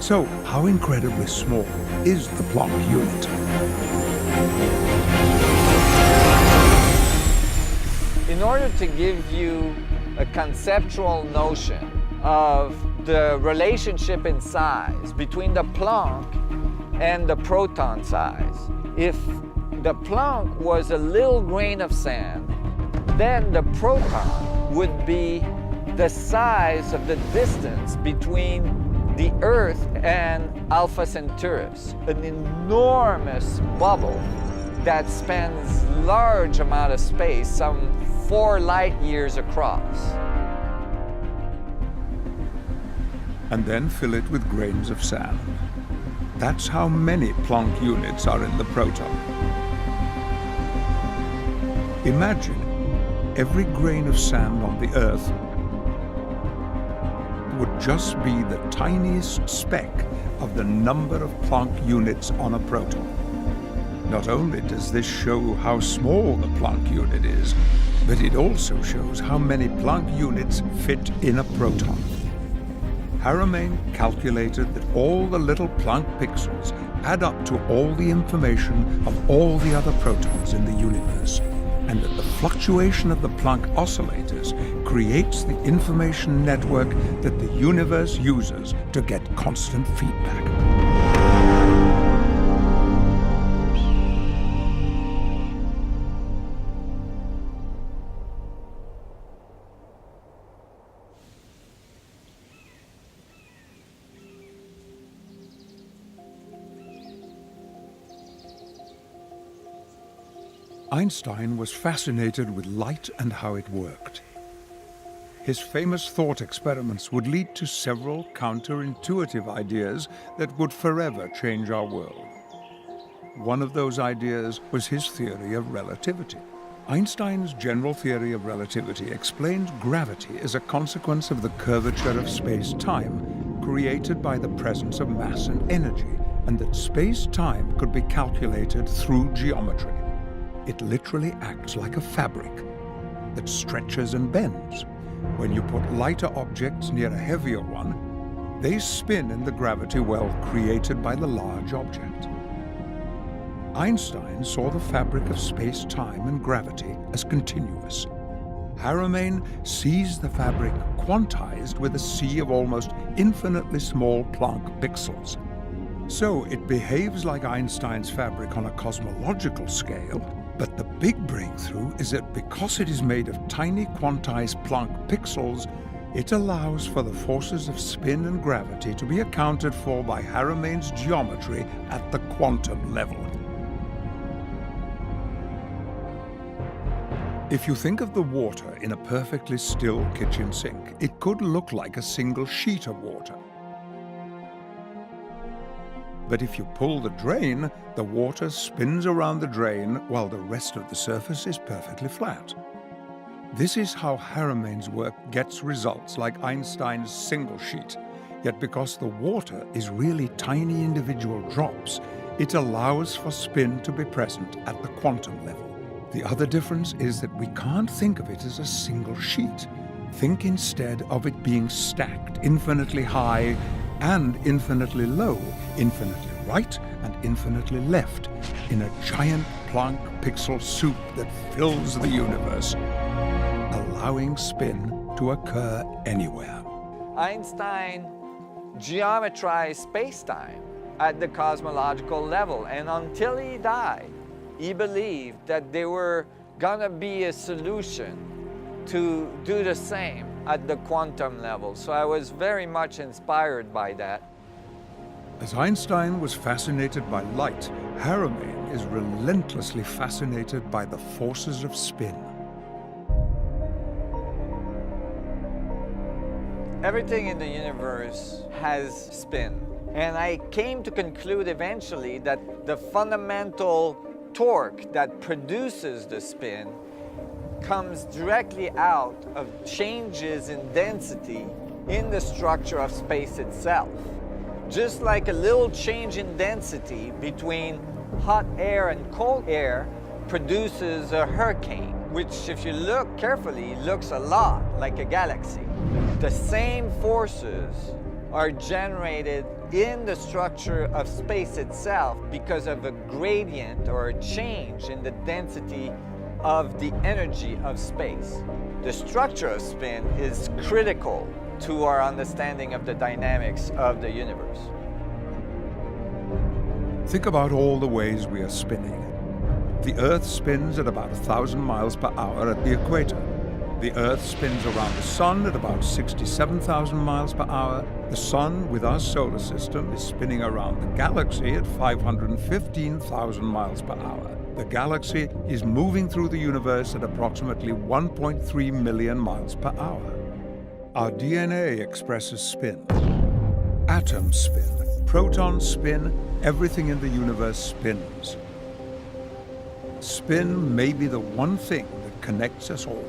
So, how incredibly small is the Planck unit? In order to give you a conceptual notion of the relationship in size between the Planck and the proton size, if the Planck was a little grain of sand, then the proton would be the size of the distance between the Earth and Alpha Centaurus, an enormous bubble that spans large amount of space, some 4 light years across. And then fill it with grains of sand. That's how many Planck units are in the proton. Imagine every grain of sand on the Earth would just be the tiniest speck of the number of Planck units on a proton. Not only does this show how small the Planck unit is, but it also shows how many Planck units fit in a proton. Haramein calculated that all the little Planck pixels add up to all the information of all the other protons in the universe, and that the fluctuation of the Planck oscillators creates the information network that the universe uses to get constant feedback. Einstein was fascinated with light and how it worked. His famous thought experiments would lead to several counterintuitive ideas that would forever change our world. One of those ideas was his theory of relativity. Einstein's general theory of relativity explained gravity as a consequence of the curvature of space-time created by the presence of mass and energy, and that space-time could be calculated through geometry. It literally acts like a fabric that stretches and bends. When you put lighter objects near a heavier one, they spin in the gravity well created by the large object. Einstein saw the fabric of space-time and gravity as continuous. Haramein sees the fabric quantized with a sea of almost infinitely small Planck pixels. So it behaves like Einstein's fabric on a cosmological scale, But the big breakthrough is that because it is made of tiny quantized Planck pixels, it allows for the forces of spin and gravity to be accounted for by Haramain's geometry at the quantum level. If you think of the water in a perfectly still kitchen sink, it could look like a single sheet of water. But if you pull the drain, the water spins around the drain while the rest of the surface is perfectly flat. This is how Haramain's work gets results like Einstein's single sheet. Yet because the water is really tiny individual drops, it allows for spin to be present at the quantum level. The other difference is that we can't think of it as a single sheet. Think instead of it being stacked infinitely high and infinitely low, infinitely right and infinitely left, in a giant Planck pixel soup that fills the universe, allowing spin to occur anywhere. Einstein geometrized space-time at the cosmological level, and until he died, he believed that there were gonna be a solution to do the same at the quantum level. So I was very much inspired by that. As Einstein was fascinated by light, Haramain is relentlessly fascinated by the forces of spin. Everything in the universe has spin. And I came to conclude eventually that the fundamental torque that produces the spin comes directly out of changes in density in the structure of space itself. Just like a little change in density between hot air and cold air produces a hurricane, which if you look carefully, looks a lot like a galaxy. The same forces are generated in the structure of space itself because of a gradient or a change in the density of the energy of space. The structure of spin is critical to our understanding of the dynamics of the universe. Think about all the ways we are spinning. The Earth spins at about 1,000 miles per hour at the equator. The Earth spins around the Sun at about 67,000 miles per hour. The Sun, with our solar system, is spinning around the galaxy at 515,000 miles per hour. The galaxy is moving through the universe at approximately 1.3 million miles per hour. Our DNA expresses spin. Atoms spin, protons spin, everything in the universe spins. Spin may be the one thing that connects us all.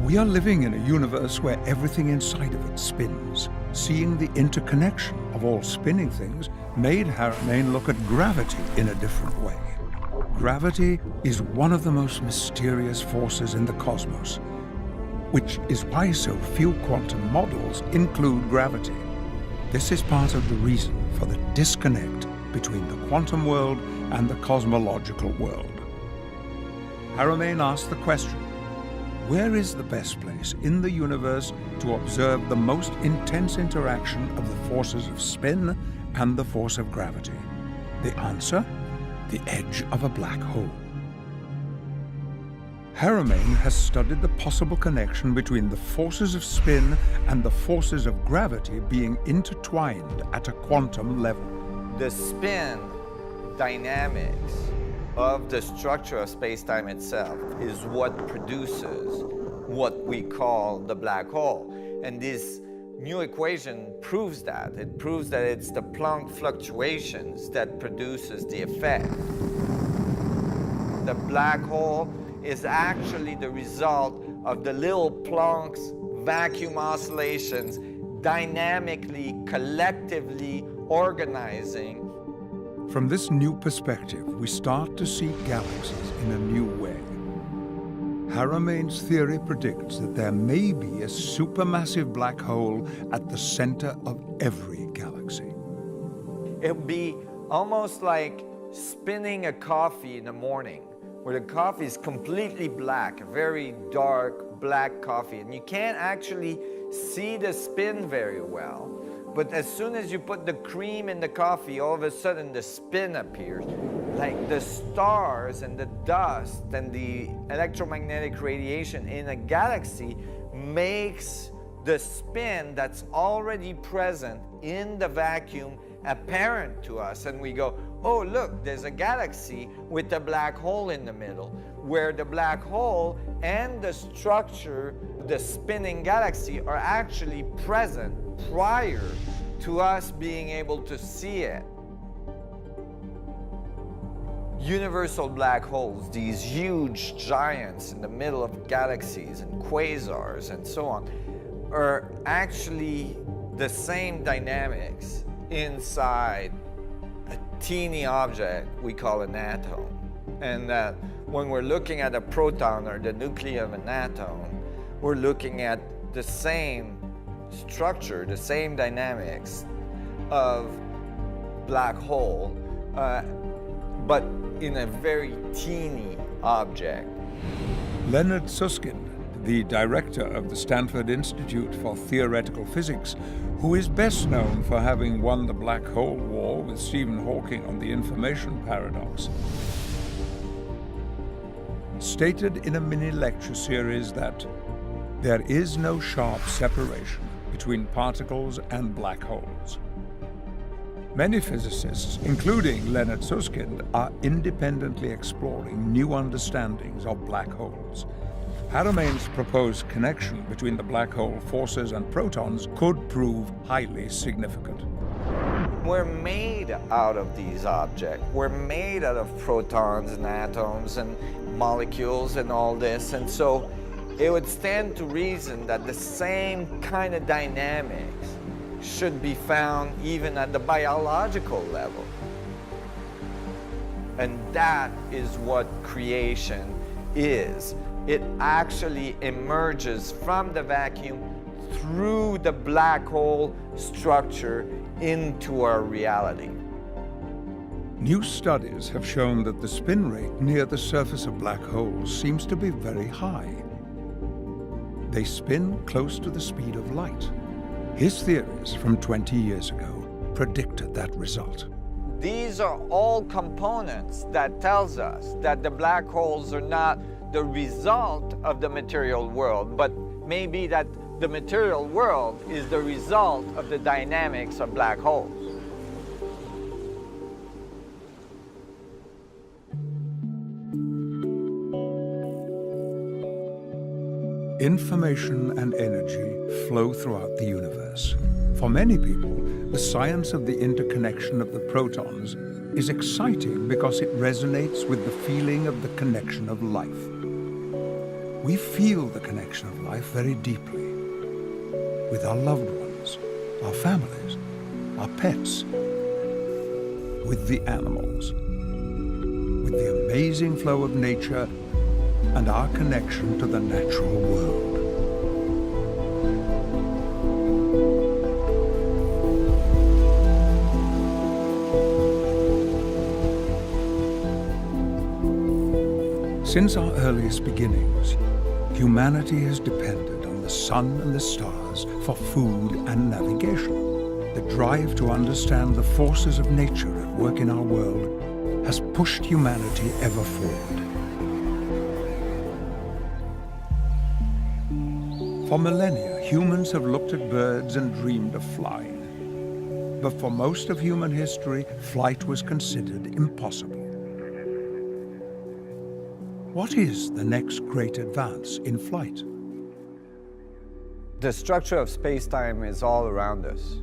We are living in a universe where everything inside of it spins. Seeing the interconnection of all spinning things made Haramain look at gravity in a different way. Gravity is one of the most mysterious forces in the cosmos, which is why so few quantum models include gravity. This is part of the reason for the disconnect between the quantum world and the cosmological world. Haramain asked the question, where is the best place in the universe to observe the most intense interaction of the forces of spin and the force of gravity? The answer? The edge of a black hole. Haramain has studied the possible connection between the forces of spin and the forces of gravity being intertwined at a quantum level. The spin dynamics of the structure of space-time itself is what produces what we call the black hole. And this new equation proves that. It proves that it's the Planck fluctuations that produces the effect. The black hole is actually the result of the little Planck's vacuum oscillations dynamically, collectively organizing. From this new perspective, we start to see galaxies in a new way. Haramain's theory predicts that there may be a supermassive black hole at the center of every galaxy. It'll be almost like spinning a coffee in the morning, where the coffee is completely black, a very dark black coffee, and you can't actually see the spin very well. But as soon as you put the cream in the coffee, all of a sudden the spin appears. Like the stars and the dust and the electromagnetic radiation in a galaxy makes the spin that's already present in the vacuum apparent to us. And we go, oh, look, there's a galaxy with a black hole in the middle, where the black hole and the structure, the spinning galaxy, are actually present prior to us being able to see it. Universal black holes, these huge giants in the middle of galaxies and quasars and so on, are actually the same dynamics inside a teeny object we call an atom. And when we're looking at a proton or the nucleus of an atom, we're looking at the same structure, the same dynamics of black hole, but in a very teeny object. Leonard Susskind, the director of the Stanford Institute for Theoretical Physics, who is best known for having won the black hole war with Stephen Hawking on the information paradox, stated in a mini-lecture series that there is no sharp separation between particles and black holes. Many physicists, including Leonard Susskind, are independently exploring new understandings of black holes. Haldimand's proposed connection between the black hole forces and protons could prove highly significant. We're made out of these objects. We're made out of protons and atoms and molecules and all this, and so it would stand to reason that the same kind of dynamics should be found even at the biological level. And that is what creation is. It actually emerges from the vacuum through the black hole structure into our reality. New studies have shown that the spin rate near the surface of black holes seems to be very high. They spin close to the speed of light. His theories from 20 years ago predicted that result. These are all components that tells us that the black holes are not the result of the material world, but maybe that the material world is the result of the dynamics of black holes. Information and energy flow throughout the universe. For many people, the science of the interconnection of the protons is exciting because it resonates with the feeling of the connection of life. We feel the connection of life very deeply with our loved ones, our families, our pets, with the animals, with the amazing flow of nature and our connection to the natural world. Since our earliest beginnings, humanity has depended on the sun and the stars for food and navigation. The drive to understand the forces of nature at work in our world has pushed humanity ever forward. For millennia, humans have looked at birds and dreamed of flying. But for most of human history, flight was considered impossible. What is the next great advance in flight? The structure of space-time is all around us.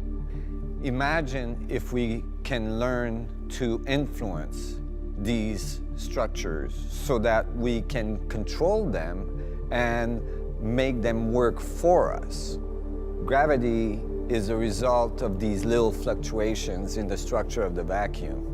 Imagine if we can learn to influence these structures so that we can control them and make them work for us. Gravity is a result of these little fluctuations in the structure of the vacuum.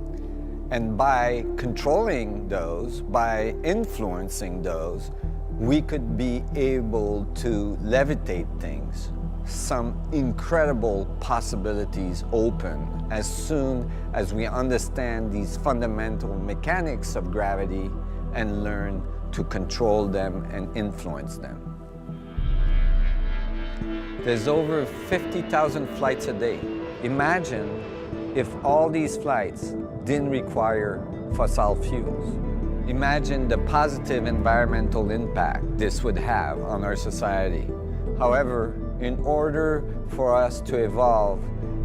And by controlling those, by influencing those, we could be able to levitate things. Some incredible possibilities open as soon as we understand these fundamental mechanics of gravity and learn to control them and influence them. There's over 50,000 flights a day. Imagine if all these flights didn't require fossil fuels. Imagine the positive environmental impact this would have on our society. However, in order for us to evolve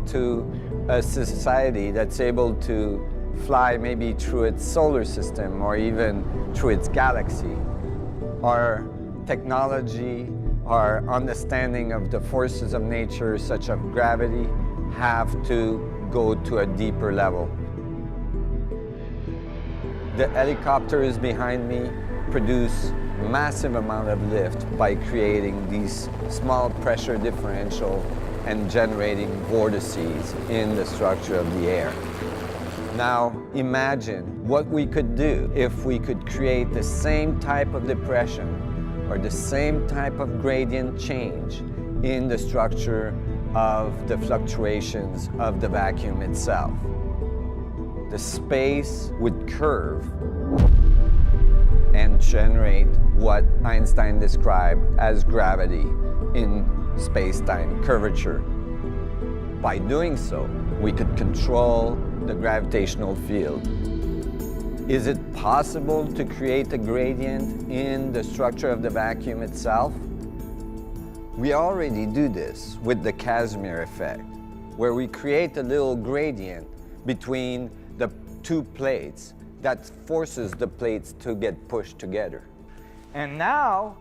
to a society that's able to fly maybe through its solar system or even through its galaxy, our technology, our understanding of the forces of nature, such as gravity, have to go to a deeper level. The helicopters behind me produce massive amount of lift by creating these small pressure differential and generating vortices in the structure of the air. Now imagine what we could do if we could create the same type of depression or the same type of gradient change in the structure of the fluctuations of the vacuum itself. The space would curve and generate what Einstein described as gravity in space-time curvature. By doing so, we could control the gravitational field. Is it possible to create a gradient in the structure of the vacuum itself? We already do this with the Casimir effect, where we create a little gradient between the two plates that forces the plates to get pushed together. And now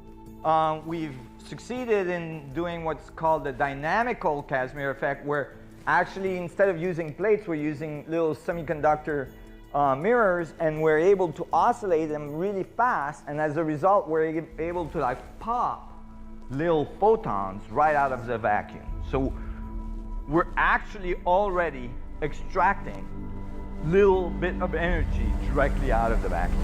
we've succeeded in doing what's called the dynamical Casimir effect, where actually instead of using plates, we're using little semiconductor mirrors, and we're able to oscillate them really fast, and as a result we're able to like pop little photons right out of the vacuum. So we're actually already extracting little bit of energy directly out of the vacuum.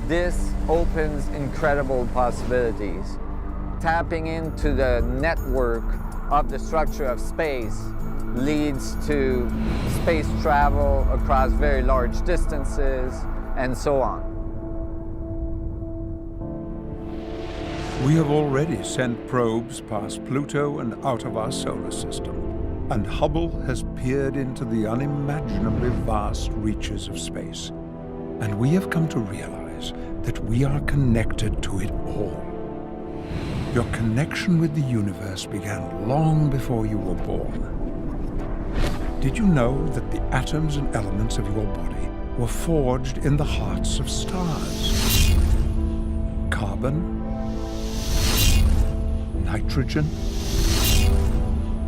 This opens incredible possibilities. Tapping into the network of the structure of space leads to space travel across very large distances and so on. We have already sent probes past Pluto and out of our solar system, and Hubble has peered into the unimaginably vast reaches of space. And we have come to realize that we are connected to it all. Your connection with the universe began long before you were born. Did you know that the atoms and elements of your body were forged in the hearts of stars? Carbon, nitrogen,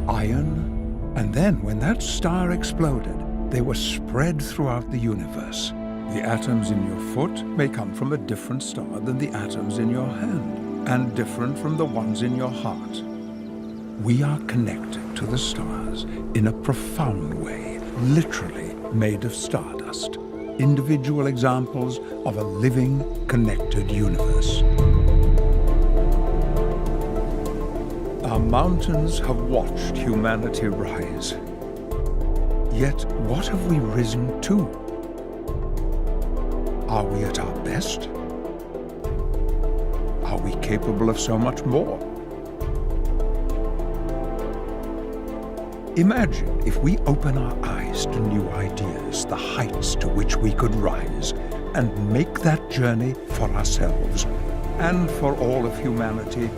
iron, and then when that star exploded, they were spread throughout the universe. The atoms in your foot may come from a different star than the atoms in your hand, and different from the ones in your heart. We are connected to the stars in a profound way, literally made of stardust, individual examples of a living, connected universe. Our mountains have watched humanity rise. Yet what have we risen to? Are we at our best? Are we capable of so much more? Imagine if we open our eyes to new ideas, the heights to which we could rise, and make that journey for ourselves and for all of humanity.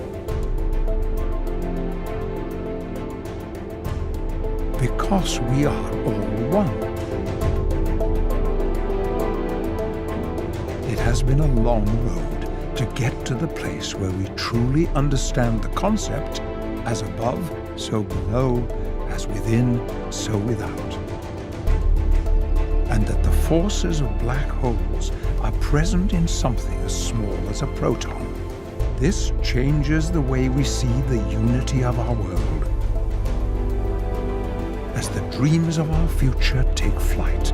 Because we are all one. It has been a long road to get to the place where we truly understand the concept, as above, so below, as within, so without. And that the forces of black holes are present in something as small as a proton. This changes the way we see the unity of our world. As the dreams of our future take flight,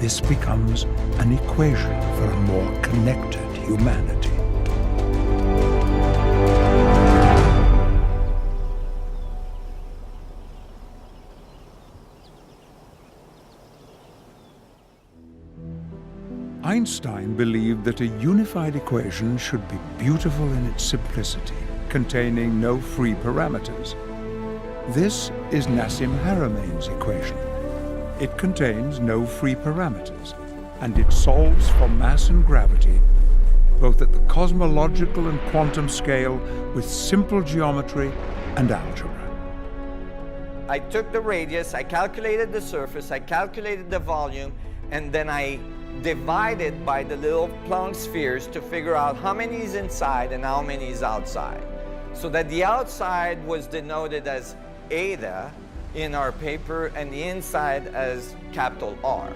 this becomes an equation for a more connected humanity. Einstein believed that a unified equation should be beautiful in its simplicity, containing no free parameters. This is Nassim Haramein's equation. It contains no free parameters, and it solves for mass and gravity, both at the cosmological and quantum scale, with simple geometry and algebra. I took the radius, I calculated the surface, I calculated the volume, and then I divided by the little Planck spheres to figure out how many is inside and how many is outside. So that the outside was denoted as eta in our paper and the inside as capital R.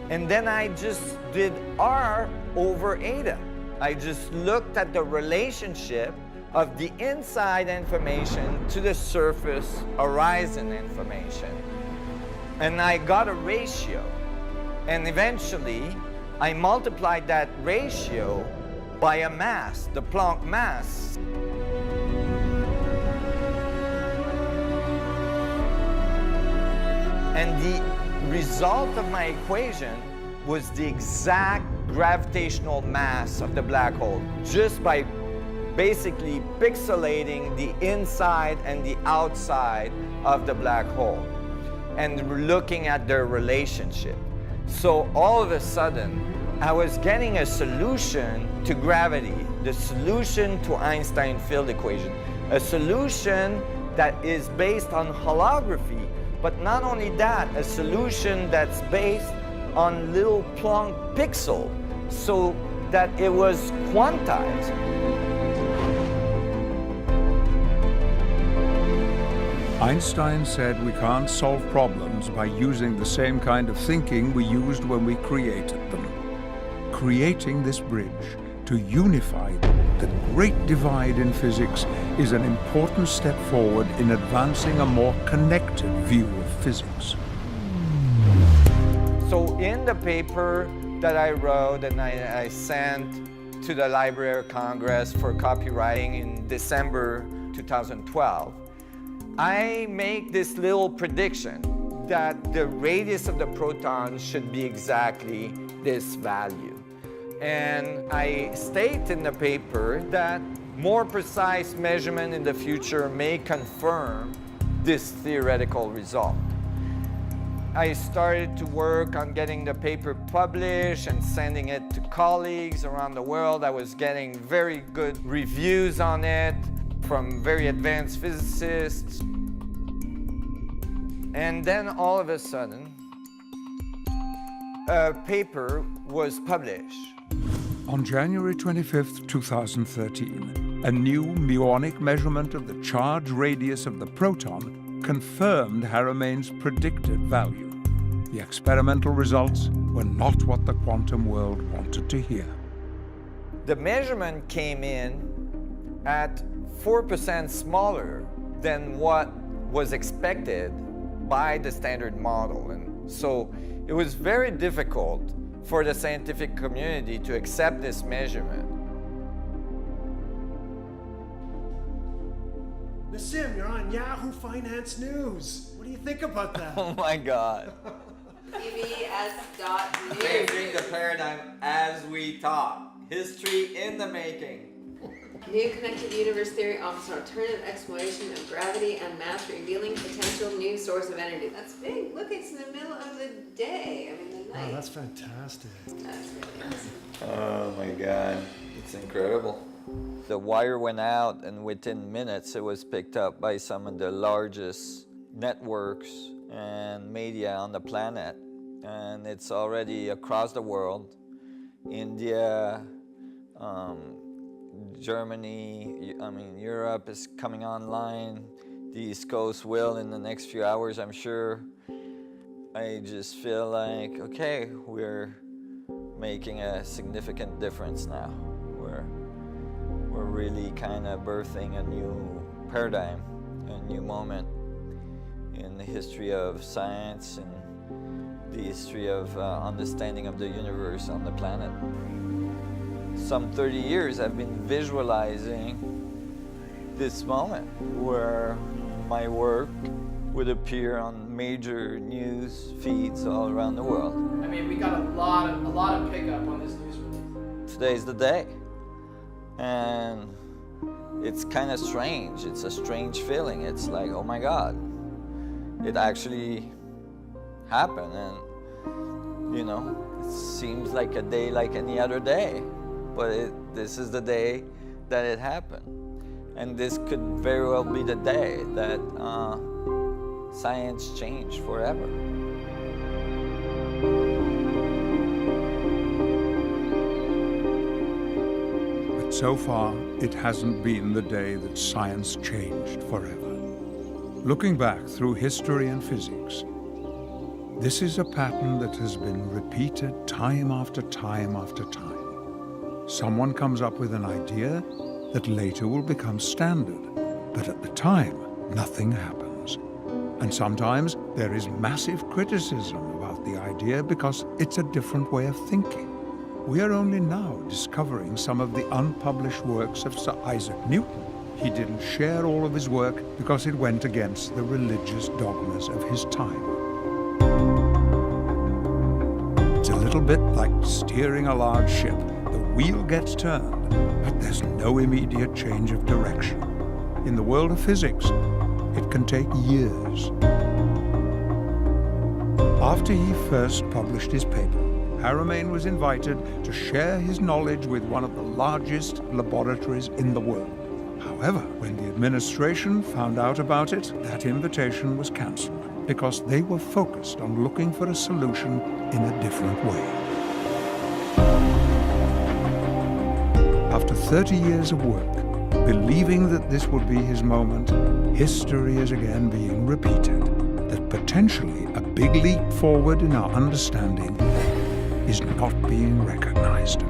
And then I just did R over eta. I just looked at the relationship of the inside information to the surface horizon information. And I got a ratio. And eventually, I multiplied that ratio by a mass, the Planck mass. And the result of my equation was the exact gravitational mass of the black hole, just by basically pixelating the inside and the outside of the black hole and looking at their relationship. So all of a sudden, I was getting a solution to gravity, the solution to Einstein field equation, a solution that is based on holography, but not only that, a solution that's based on little Planck pixel, so that it was quantized. Einstein said we can't solve problems by using the same kind of thinking we used when we created them. Creating this bridge to unify the great divide in physics is an important step forward in advancing a more connected view of physics. So in the paper that I wrote and I sent to the Library of Congress for copywriting in December 2012, I make this little prediction that the radius of the proton should be exactly this value. And I state in the paper that more precise measurement in the future may confirm this theoretical result. I started to work on getting the paper published and sending it to colleagues around the world. I was getting very good reviews on it from very advanced physicists. And then all of a sudden, a paper was published. On January 25, 2013, a new muonic measurement of the charge radius of the proton confirmed Haramein's predicted value. The experimental results were not what the quantum world wanted to hear. The measurement came in at 4% smaller than what was expected by the standard model. And so it was very difficult for the scientific community to accept this measurement. Nassim, you're on Yahoo Finance News. What do you think about that? Oh my God. CBS.news. Changing the paradigm as we talk. History in the making. New connected universe theory offers an alternative explanation of gravity and mass, revealing potential new source of energy. That's big. Look, it's in the middle of the day. I mean, the night. Oh, that's fantastic. That's really awesome. Oh my God, it's incredible. The wire went out, and within minutes it was picked up by some of the largest networks and media on the planet. And it's already across the world. India, Germany, Europe is coming online. The East Coast will in the next few hours, I'm sure. I just feel like, okay, we're making a significant difference now. We're really kind of birthing a new paradigm, a new moment in the history of science and the history of understanding of the universe on the planet. Some 30 years I've been visualizing this moment where my work would appear on major news feeds all around the world. I mean, we got a lot of pickup on this news release. Today's the day. And it's kind of strange. It's a strange feeling. It's like, oh my God, it actually happened. And, you know, it seems like a day like any other day. But this is the day that it happened. And this could very well be the day that science changed forever. But so far, it hasn't been the day that science changed forever. Looking back through history and physics, this is a pattern that has been repeated time after time after time. Someone comes up with an idea that later will become standard, but at the time, nothing happens. And sometimes there is massive criticism about the idea because it's a different way of thinking. We are only now discovering some of the unpublished works of Sir Isaac Newton. He didn't share all of his work because it went against the religious dogmas of his time. It's a little bit like steering a large ship. The wheel gets turned, but there's no immediate change of direction. In the world of physics, it can take years. After he first published his paper, Haramain was invited to share his knowledge with one of the largest laboratories in the world. However, when the administration found out about it, that invitation was cancelled because they were focused on looking for a solution in a different way. After 30 years of work, believing that this would be his moment, history is again being repeated, that potentially a big leap forward in our understanding is not being recognized.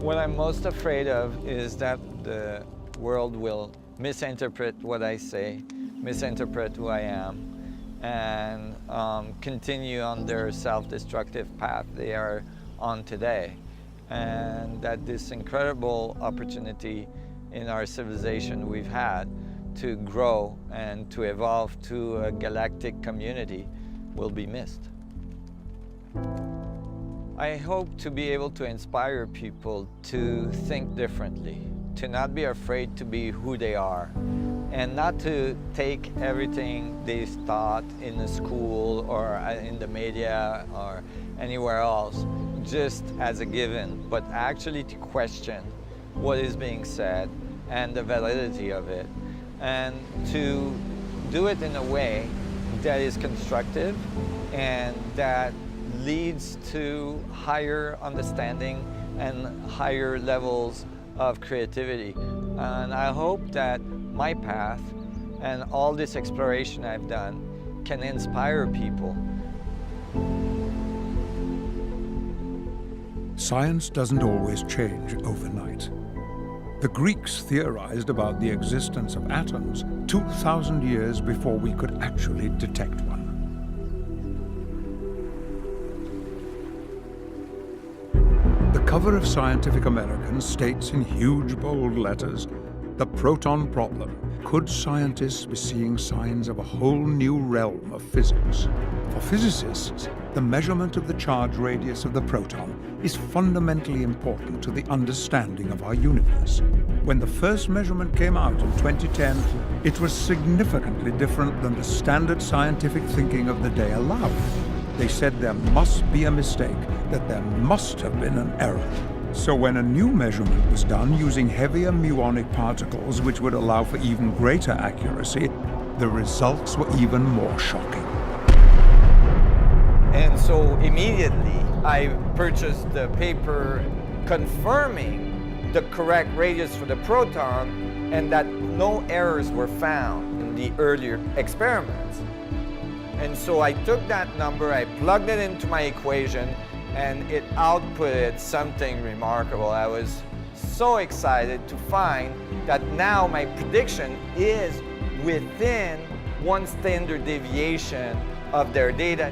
What I'm most afraid of is that the world will misinterpret what I say, misinterpret who I am, and continue on their self-destructive path they are on today. And that this incredible opportunity in our civilization we've had to grow and to evolve to a galactic community will be missed. I hope to be able to inspire people to think differently, to not be afraid to be who they are, and not to take everything they taught in the school or in the media or anywhere else just as a given, but actually to question what is being said and the validity of it, and to do it in a way that is constructive and that leads to higher understanding and higher levels of creativity. And I hope that my path and all this exploration I've done can inspire people. Science doesn't always change overnight. The Greeks theorized about the existence of atoms 2,000 years before we could actually detect one. The cover of Scientific American states in huge bold letters, "The proton problem. Could scientists be seeing signs of a whole new realm of physics?" For physicists, the measurement of the charge radius of the proton is fundamentally important to the understanding of our universe. When the first measurement came out in 2010, it was significantly different than the standard scientific thinking of the day allowed. They said there must be a mistake, that there must have been an error. So when a new measurement was done using heavier muonic particles, which would allow for even greater accuracy, the results were even more shocking. And so immediately I purchased the paper confirming the correct radius for the proton and that no errors were found in the earlier experiments. And so I took that number, I plugged it into my equation, and it outputted something remarkable. I was so excited to find that now my prediction is within one standard deviation of their data.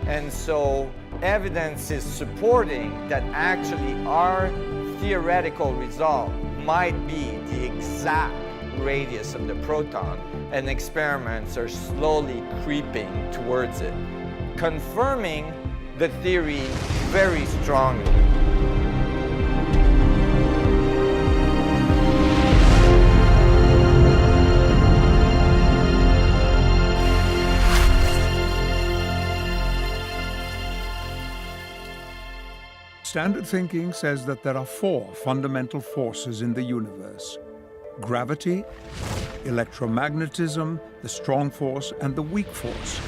And so evidence is supporting that actually our theoretical result might be the exact radius of the proton, and experiments are slowly creeping towards it, confirming the theory very strongly. Standard thinking says that there are 4 fundamental forces in the universe: gravity, electromagnetism, the strong force, and the weak force.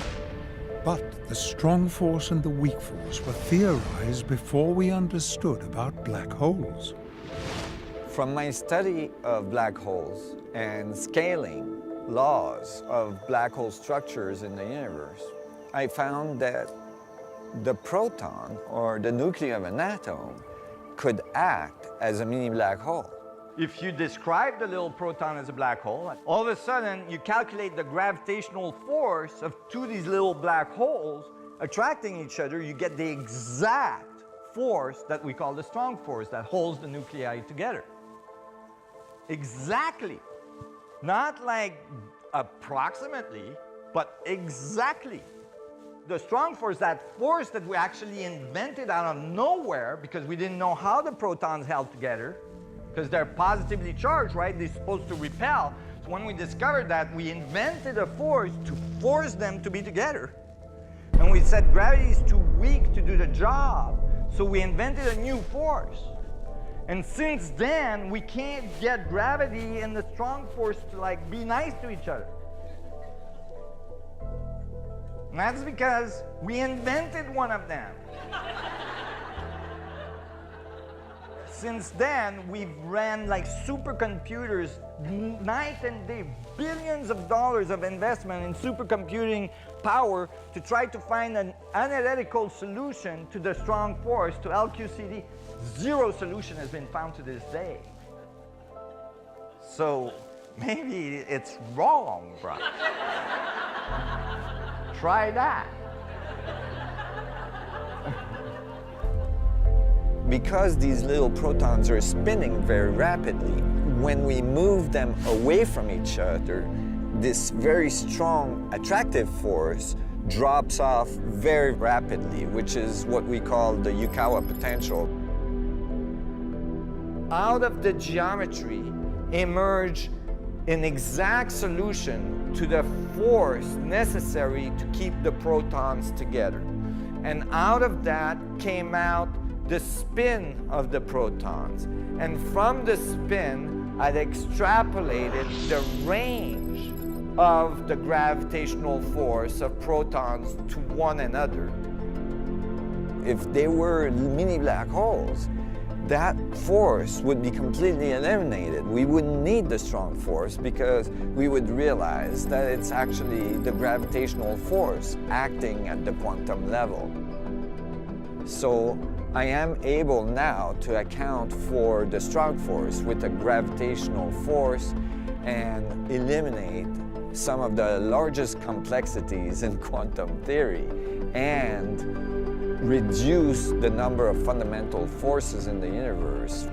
But the strong force and the weak force were theorized before we understood about black holes. From my study of black holes and scaling laws of black hole structures in the universe, I found that the proton, or the nucleus of an atom, could act as a mini black hole. If you describe the little proton as a black hole, all of a sudden you calculate the gravitational force of 2 of these little black holes attracting each other, you get the exact force that we call the strong force that holds the nuclei together. Exactly. Not like approximately, but exactly. The strong force, that force that we actually invented out of nowhere because we didn't know how the protons held together, because they're positively charged, right? They're supposed to repel. So when we discovered that, we invented a force to force them to be together. And we said gravity is too weak to do the job. So we invented a new force. And since then, we can't get gravity and the strong force to like be nice to each other. And that's because we invented one of them. Since then, we've ran like supercomputers night and day, billions of dollars of investment in supercomputing power to try to find an analytical solution to the strong force, to LQCD. 0 solution has been found to this day. So maybe it's wrong, bro. Try that. Because these little protons are spinning very rapidly, when we move them away from each other, this very strong attractive force drops off very rapidly, which is what we call the Yukawa potential. Out of the geometry emerge an exact solution to the force necessary to keep the protons together. And out of that came out the spin of the protons. And from the spin, I'd extrapolated the range of the gravitational force of protons to one another. If they were mini black holes, that force would be completely eliminated. We wouldn't need the strong force because we would realize that it's actually the gravitational force acting at the quantum level. So I am able now to account for the strong force with a gravitational force and eliminate some of the largest complexities in quantum theory and reduce the number of fundamental forces in the universe.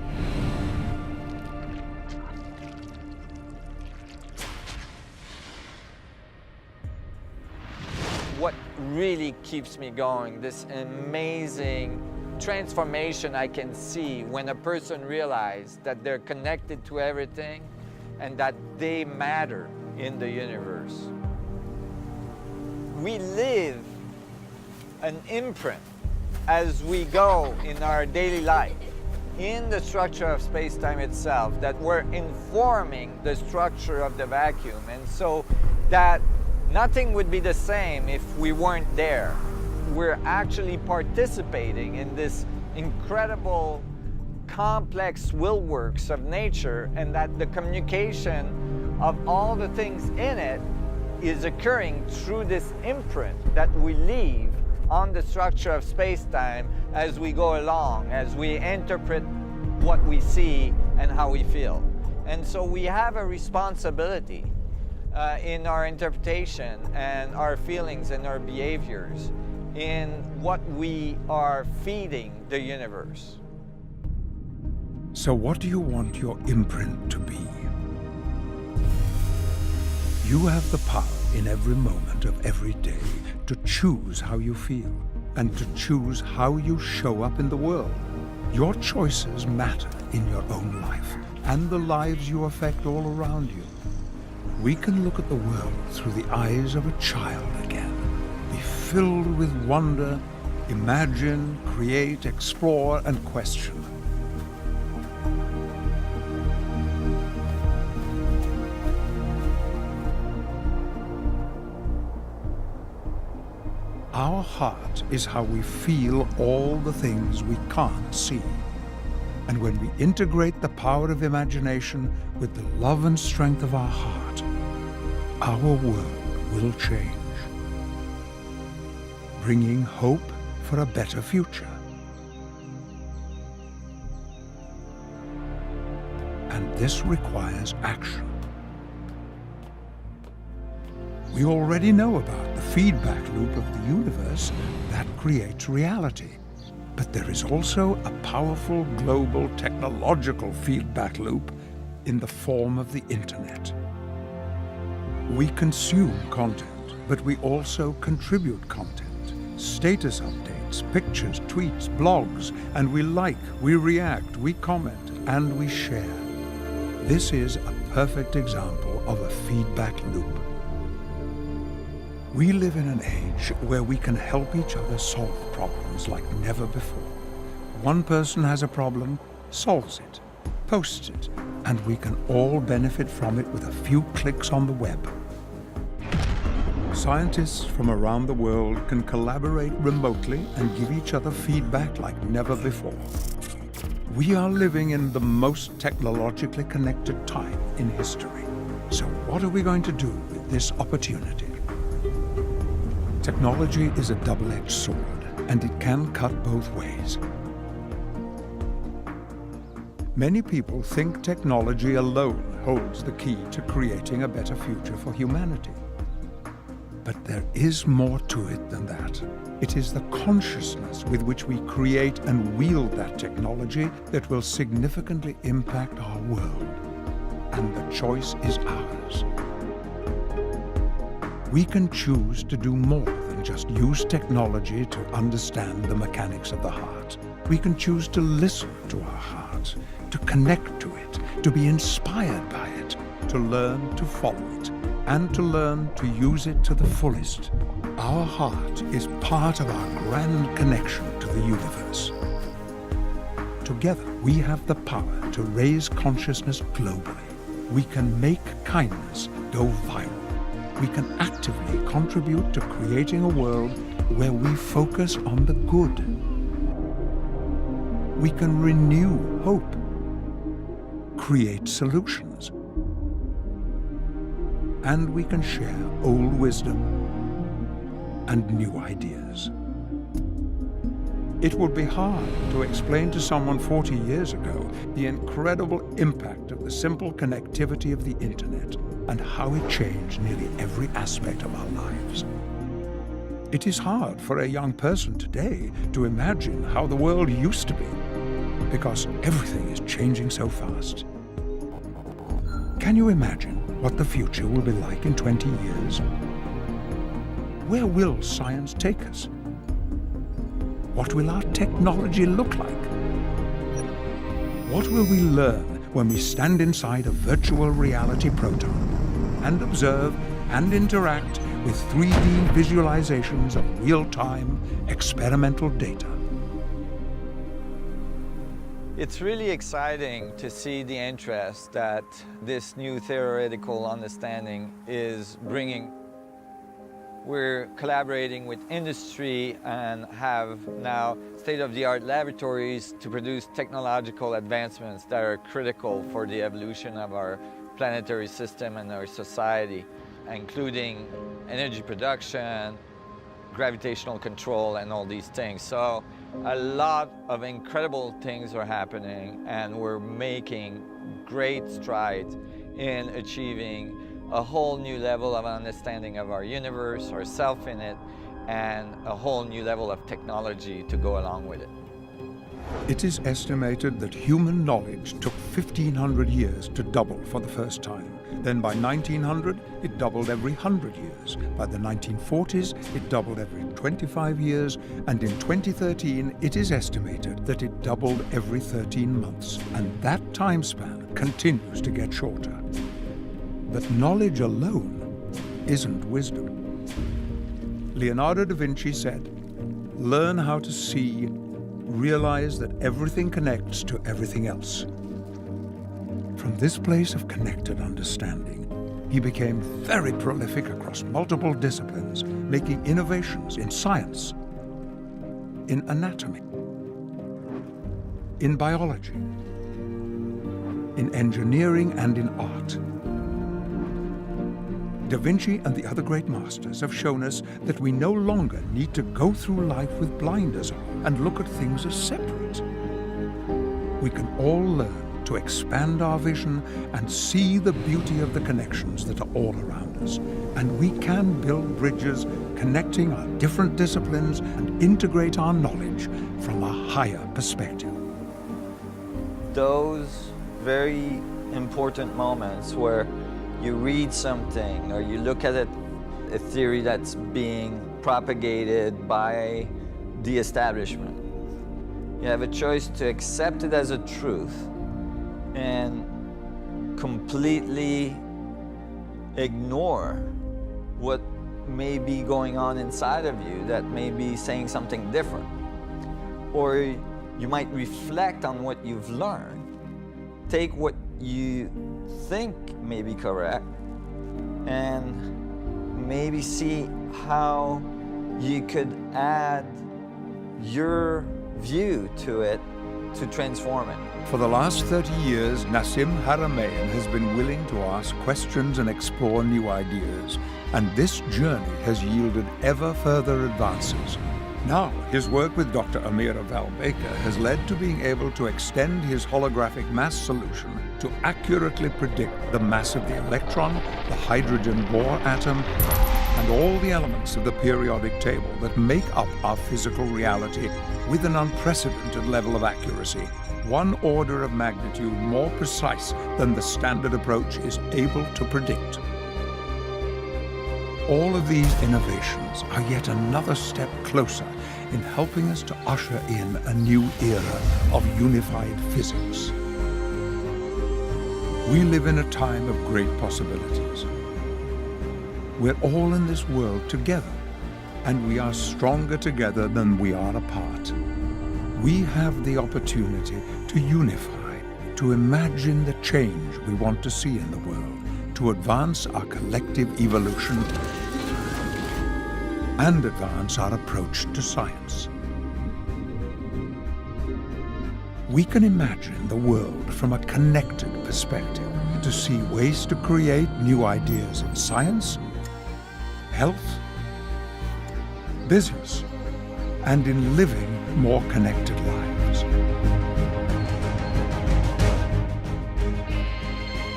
What really keeps me going, this amazing transformation I can see when a person realizes that they're connected to everything and that they matter in the universe. We live an imprint as we go in our daily life in the structure of space-time itself, that we're informing the structure of the vacuum, and so that nothing would be the same if we weren't there. We're actually participating in this incredible complex will works of nature, and that the communication of all the things in it is occurring through this imprint that we leave on the structure of space-time as we go along, as we interpret what we see and how we feel. And so we have a responsibility in our interpretation and our feelings and our behaviors in what we are feeding the universe. So what do you want your imprint to be? You have the power in every moment of every day to choose how you feel and to choose how you show up in the world. Your choices matter in your own life and the lives you affect all around you. We can look at the world through the eyes of a child again, be filled with wonder, imagine, create, explore, and question. Our heart is how we feel all the things we can't see. And when we integrate the power of imagination with the love and strength of our heart, our world will change, bringing hope for a better future. And this requires action. We already know about the feedback loop of the universe that creates reality. But there is also a powerful global technological feedback loop in the form of the internet. We consume content, but we also contribute content. Status updates, pictures, tweets, blogs, and we like, we react, we comment, and we share. This is a perfect example of a feedback loop. We live in an age where we can help each other solve problems like never before. One person has a problem, solves it, posts it, and we can all benefit from it with a few clicks on the web. Scientists from around the world can collaborate remotely and give each other feedback like never before. We are living in the most technologically connected time in history. So what are we going to do with this opportunity? Technology is a double-edged sword, and it can cut both ways. Many people think technology alone holds the key to creating a better future for humanity. But there is more to it than that. It is the consciousness with which we create and wield that technology that will significantly impact our world. And the choice is ours. We can choose to do more than just use technology to understand the mechanics of the heart. We can choose to listen to our heart, to connect to it, to be inspired by it, to learn to follow it, and to learn to use it to the fullest. Our heart is part of our grand connection to the universe. Together, we have the power to raise consciousness globally. We can make kindness go viral. We can actively contribute to creating a world where we focus on the good. We can renew hope, create solutions, and we can share old wisdom and new ideas. It would be hard to explain to someone 40 years ago the incredible impact of the simple connectivity of the internet and how it changed nearly every aspect of our lives. It is hard for a young person today to imagine how the world used to be, because everything is changing so fast. Can you imagine what the future will be like in 20 years? Where will science take us? What will our technology look like? What will we learn when we stand inside a virtual reality proton and observe and interact with 3D visualizations of real-time experimental data? It's really exciting to see the interest that this new theoretical understanding is bringing. We're collaborating with industry and have now state-of-the-art laboratories to produce technological advancements that are critical for the evolution of our planetary system and our society, including energy production, gravitational control, and all these things. So a lot of incredible things are happening, and we're making great strides in achieving a whole new level of understanding of our universe, ourself in it, and a whole new level of technology to go along with it. It is estimated that human knowledge took 1,500 years to double for the first time. Then by 1900, it doubled every 100 years. By the 1940s, it doubled every 25 years. And in 2013, it is estimated that it doubled every 13 months. And that time span continues to get shorter. But knowledge alone isn't wisdom. Leonardo da Vinci said, "Learn how to see, realize that everything connects to everything else." From this place of connected understanding, he became very prolific across multiple disciplines, making innovations in science, in anatomy, in biology, in engineering, and in art. Da Vinci and the other great masters have shown us that we no longer need to go through life with blinders on and look at things as separate. We can all learn to expand our vision and see the beauty of the connections that are all around us. And we can build bridges connecting our different disciplines and integrate our knowledge from a higher perspective. Those very important moments where you read something or you look at it, a theory that's being propagated by the establishment. You have a choice to accept it as a truth and completely ignore what may be going on inside of you that may be saying something different. Or you might reflect on what you've learned, take what you think may be correct, and maybe see how you could add your view to it to transform it. For the last 30 years, Nassim Haramein has been willing to ask questions and explore new ideas, and this journey has yielded ever further advances. Now, his work with Dr. Amira Val-Baker has led to being able to extend his holographic mass solution to accurately predict the mass of the electron, the hydrogen Bohr atom, and all the elements of the periodic table that make up our physical reality with an unprecedented level of accuracy, 1 order of magnitude more precise than the standard approach is able to predict. All of these innovations are yet another step closer in helping us to usher in a new era of unified physics. We live in a time of great possibilities. We're all in this world together, and we are stronger together than we are apart. We have the opportunity to unify, to imagine the change we want to see in the world, to advance our collective evolution and advance our approach to science. We can imagine the world from a connected perspective, to see ways to create new ideas in science, health, business, and in living more connected lives.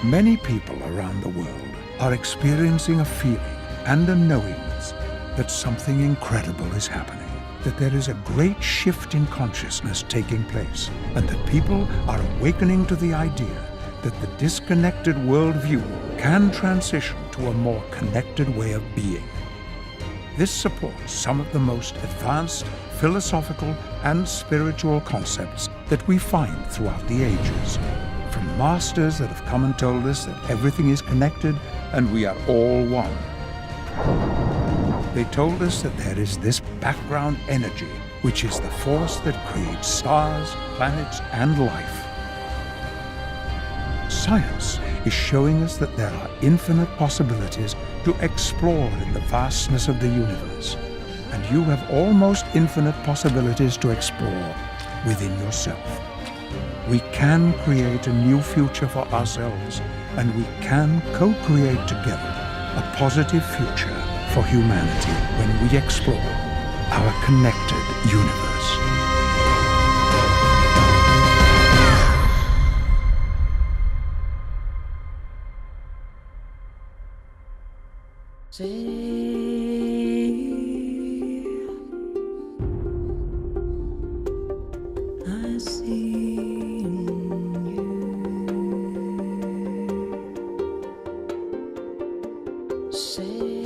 Many people around the world are experiencing a feeling and a knowingness that something incredible is happening, that there is a great shift in consciousness taking place, and that people are awakening to the idea that the disconnected worldview can transition to a more connected way of being. This supports some of the most advanced philosophical and spiritual concepts that we find throughout the ages, from masters that have come and told us that everything is connected and we are all one. They told us that there is this background energy, which is the force that creates stars, planets, and life. Science is showing us that there are infinite possibilities to explore in the vastness of the universe, and you have almost infinite possibilities to explore within yourself. We can create a new future for ourselves, and we can co-create together a positive future for humanity when we explore our connected universe. I see in you Say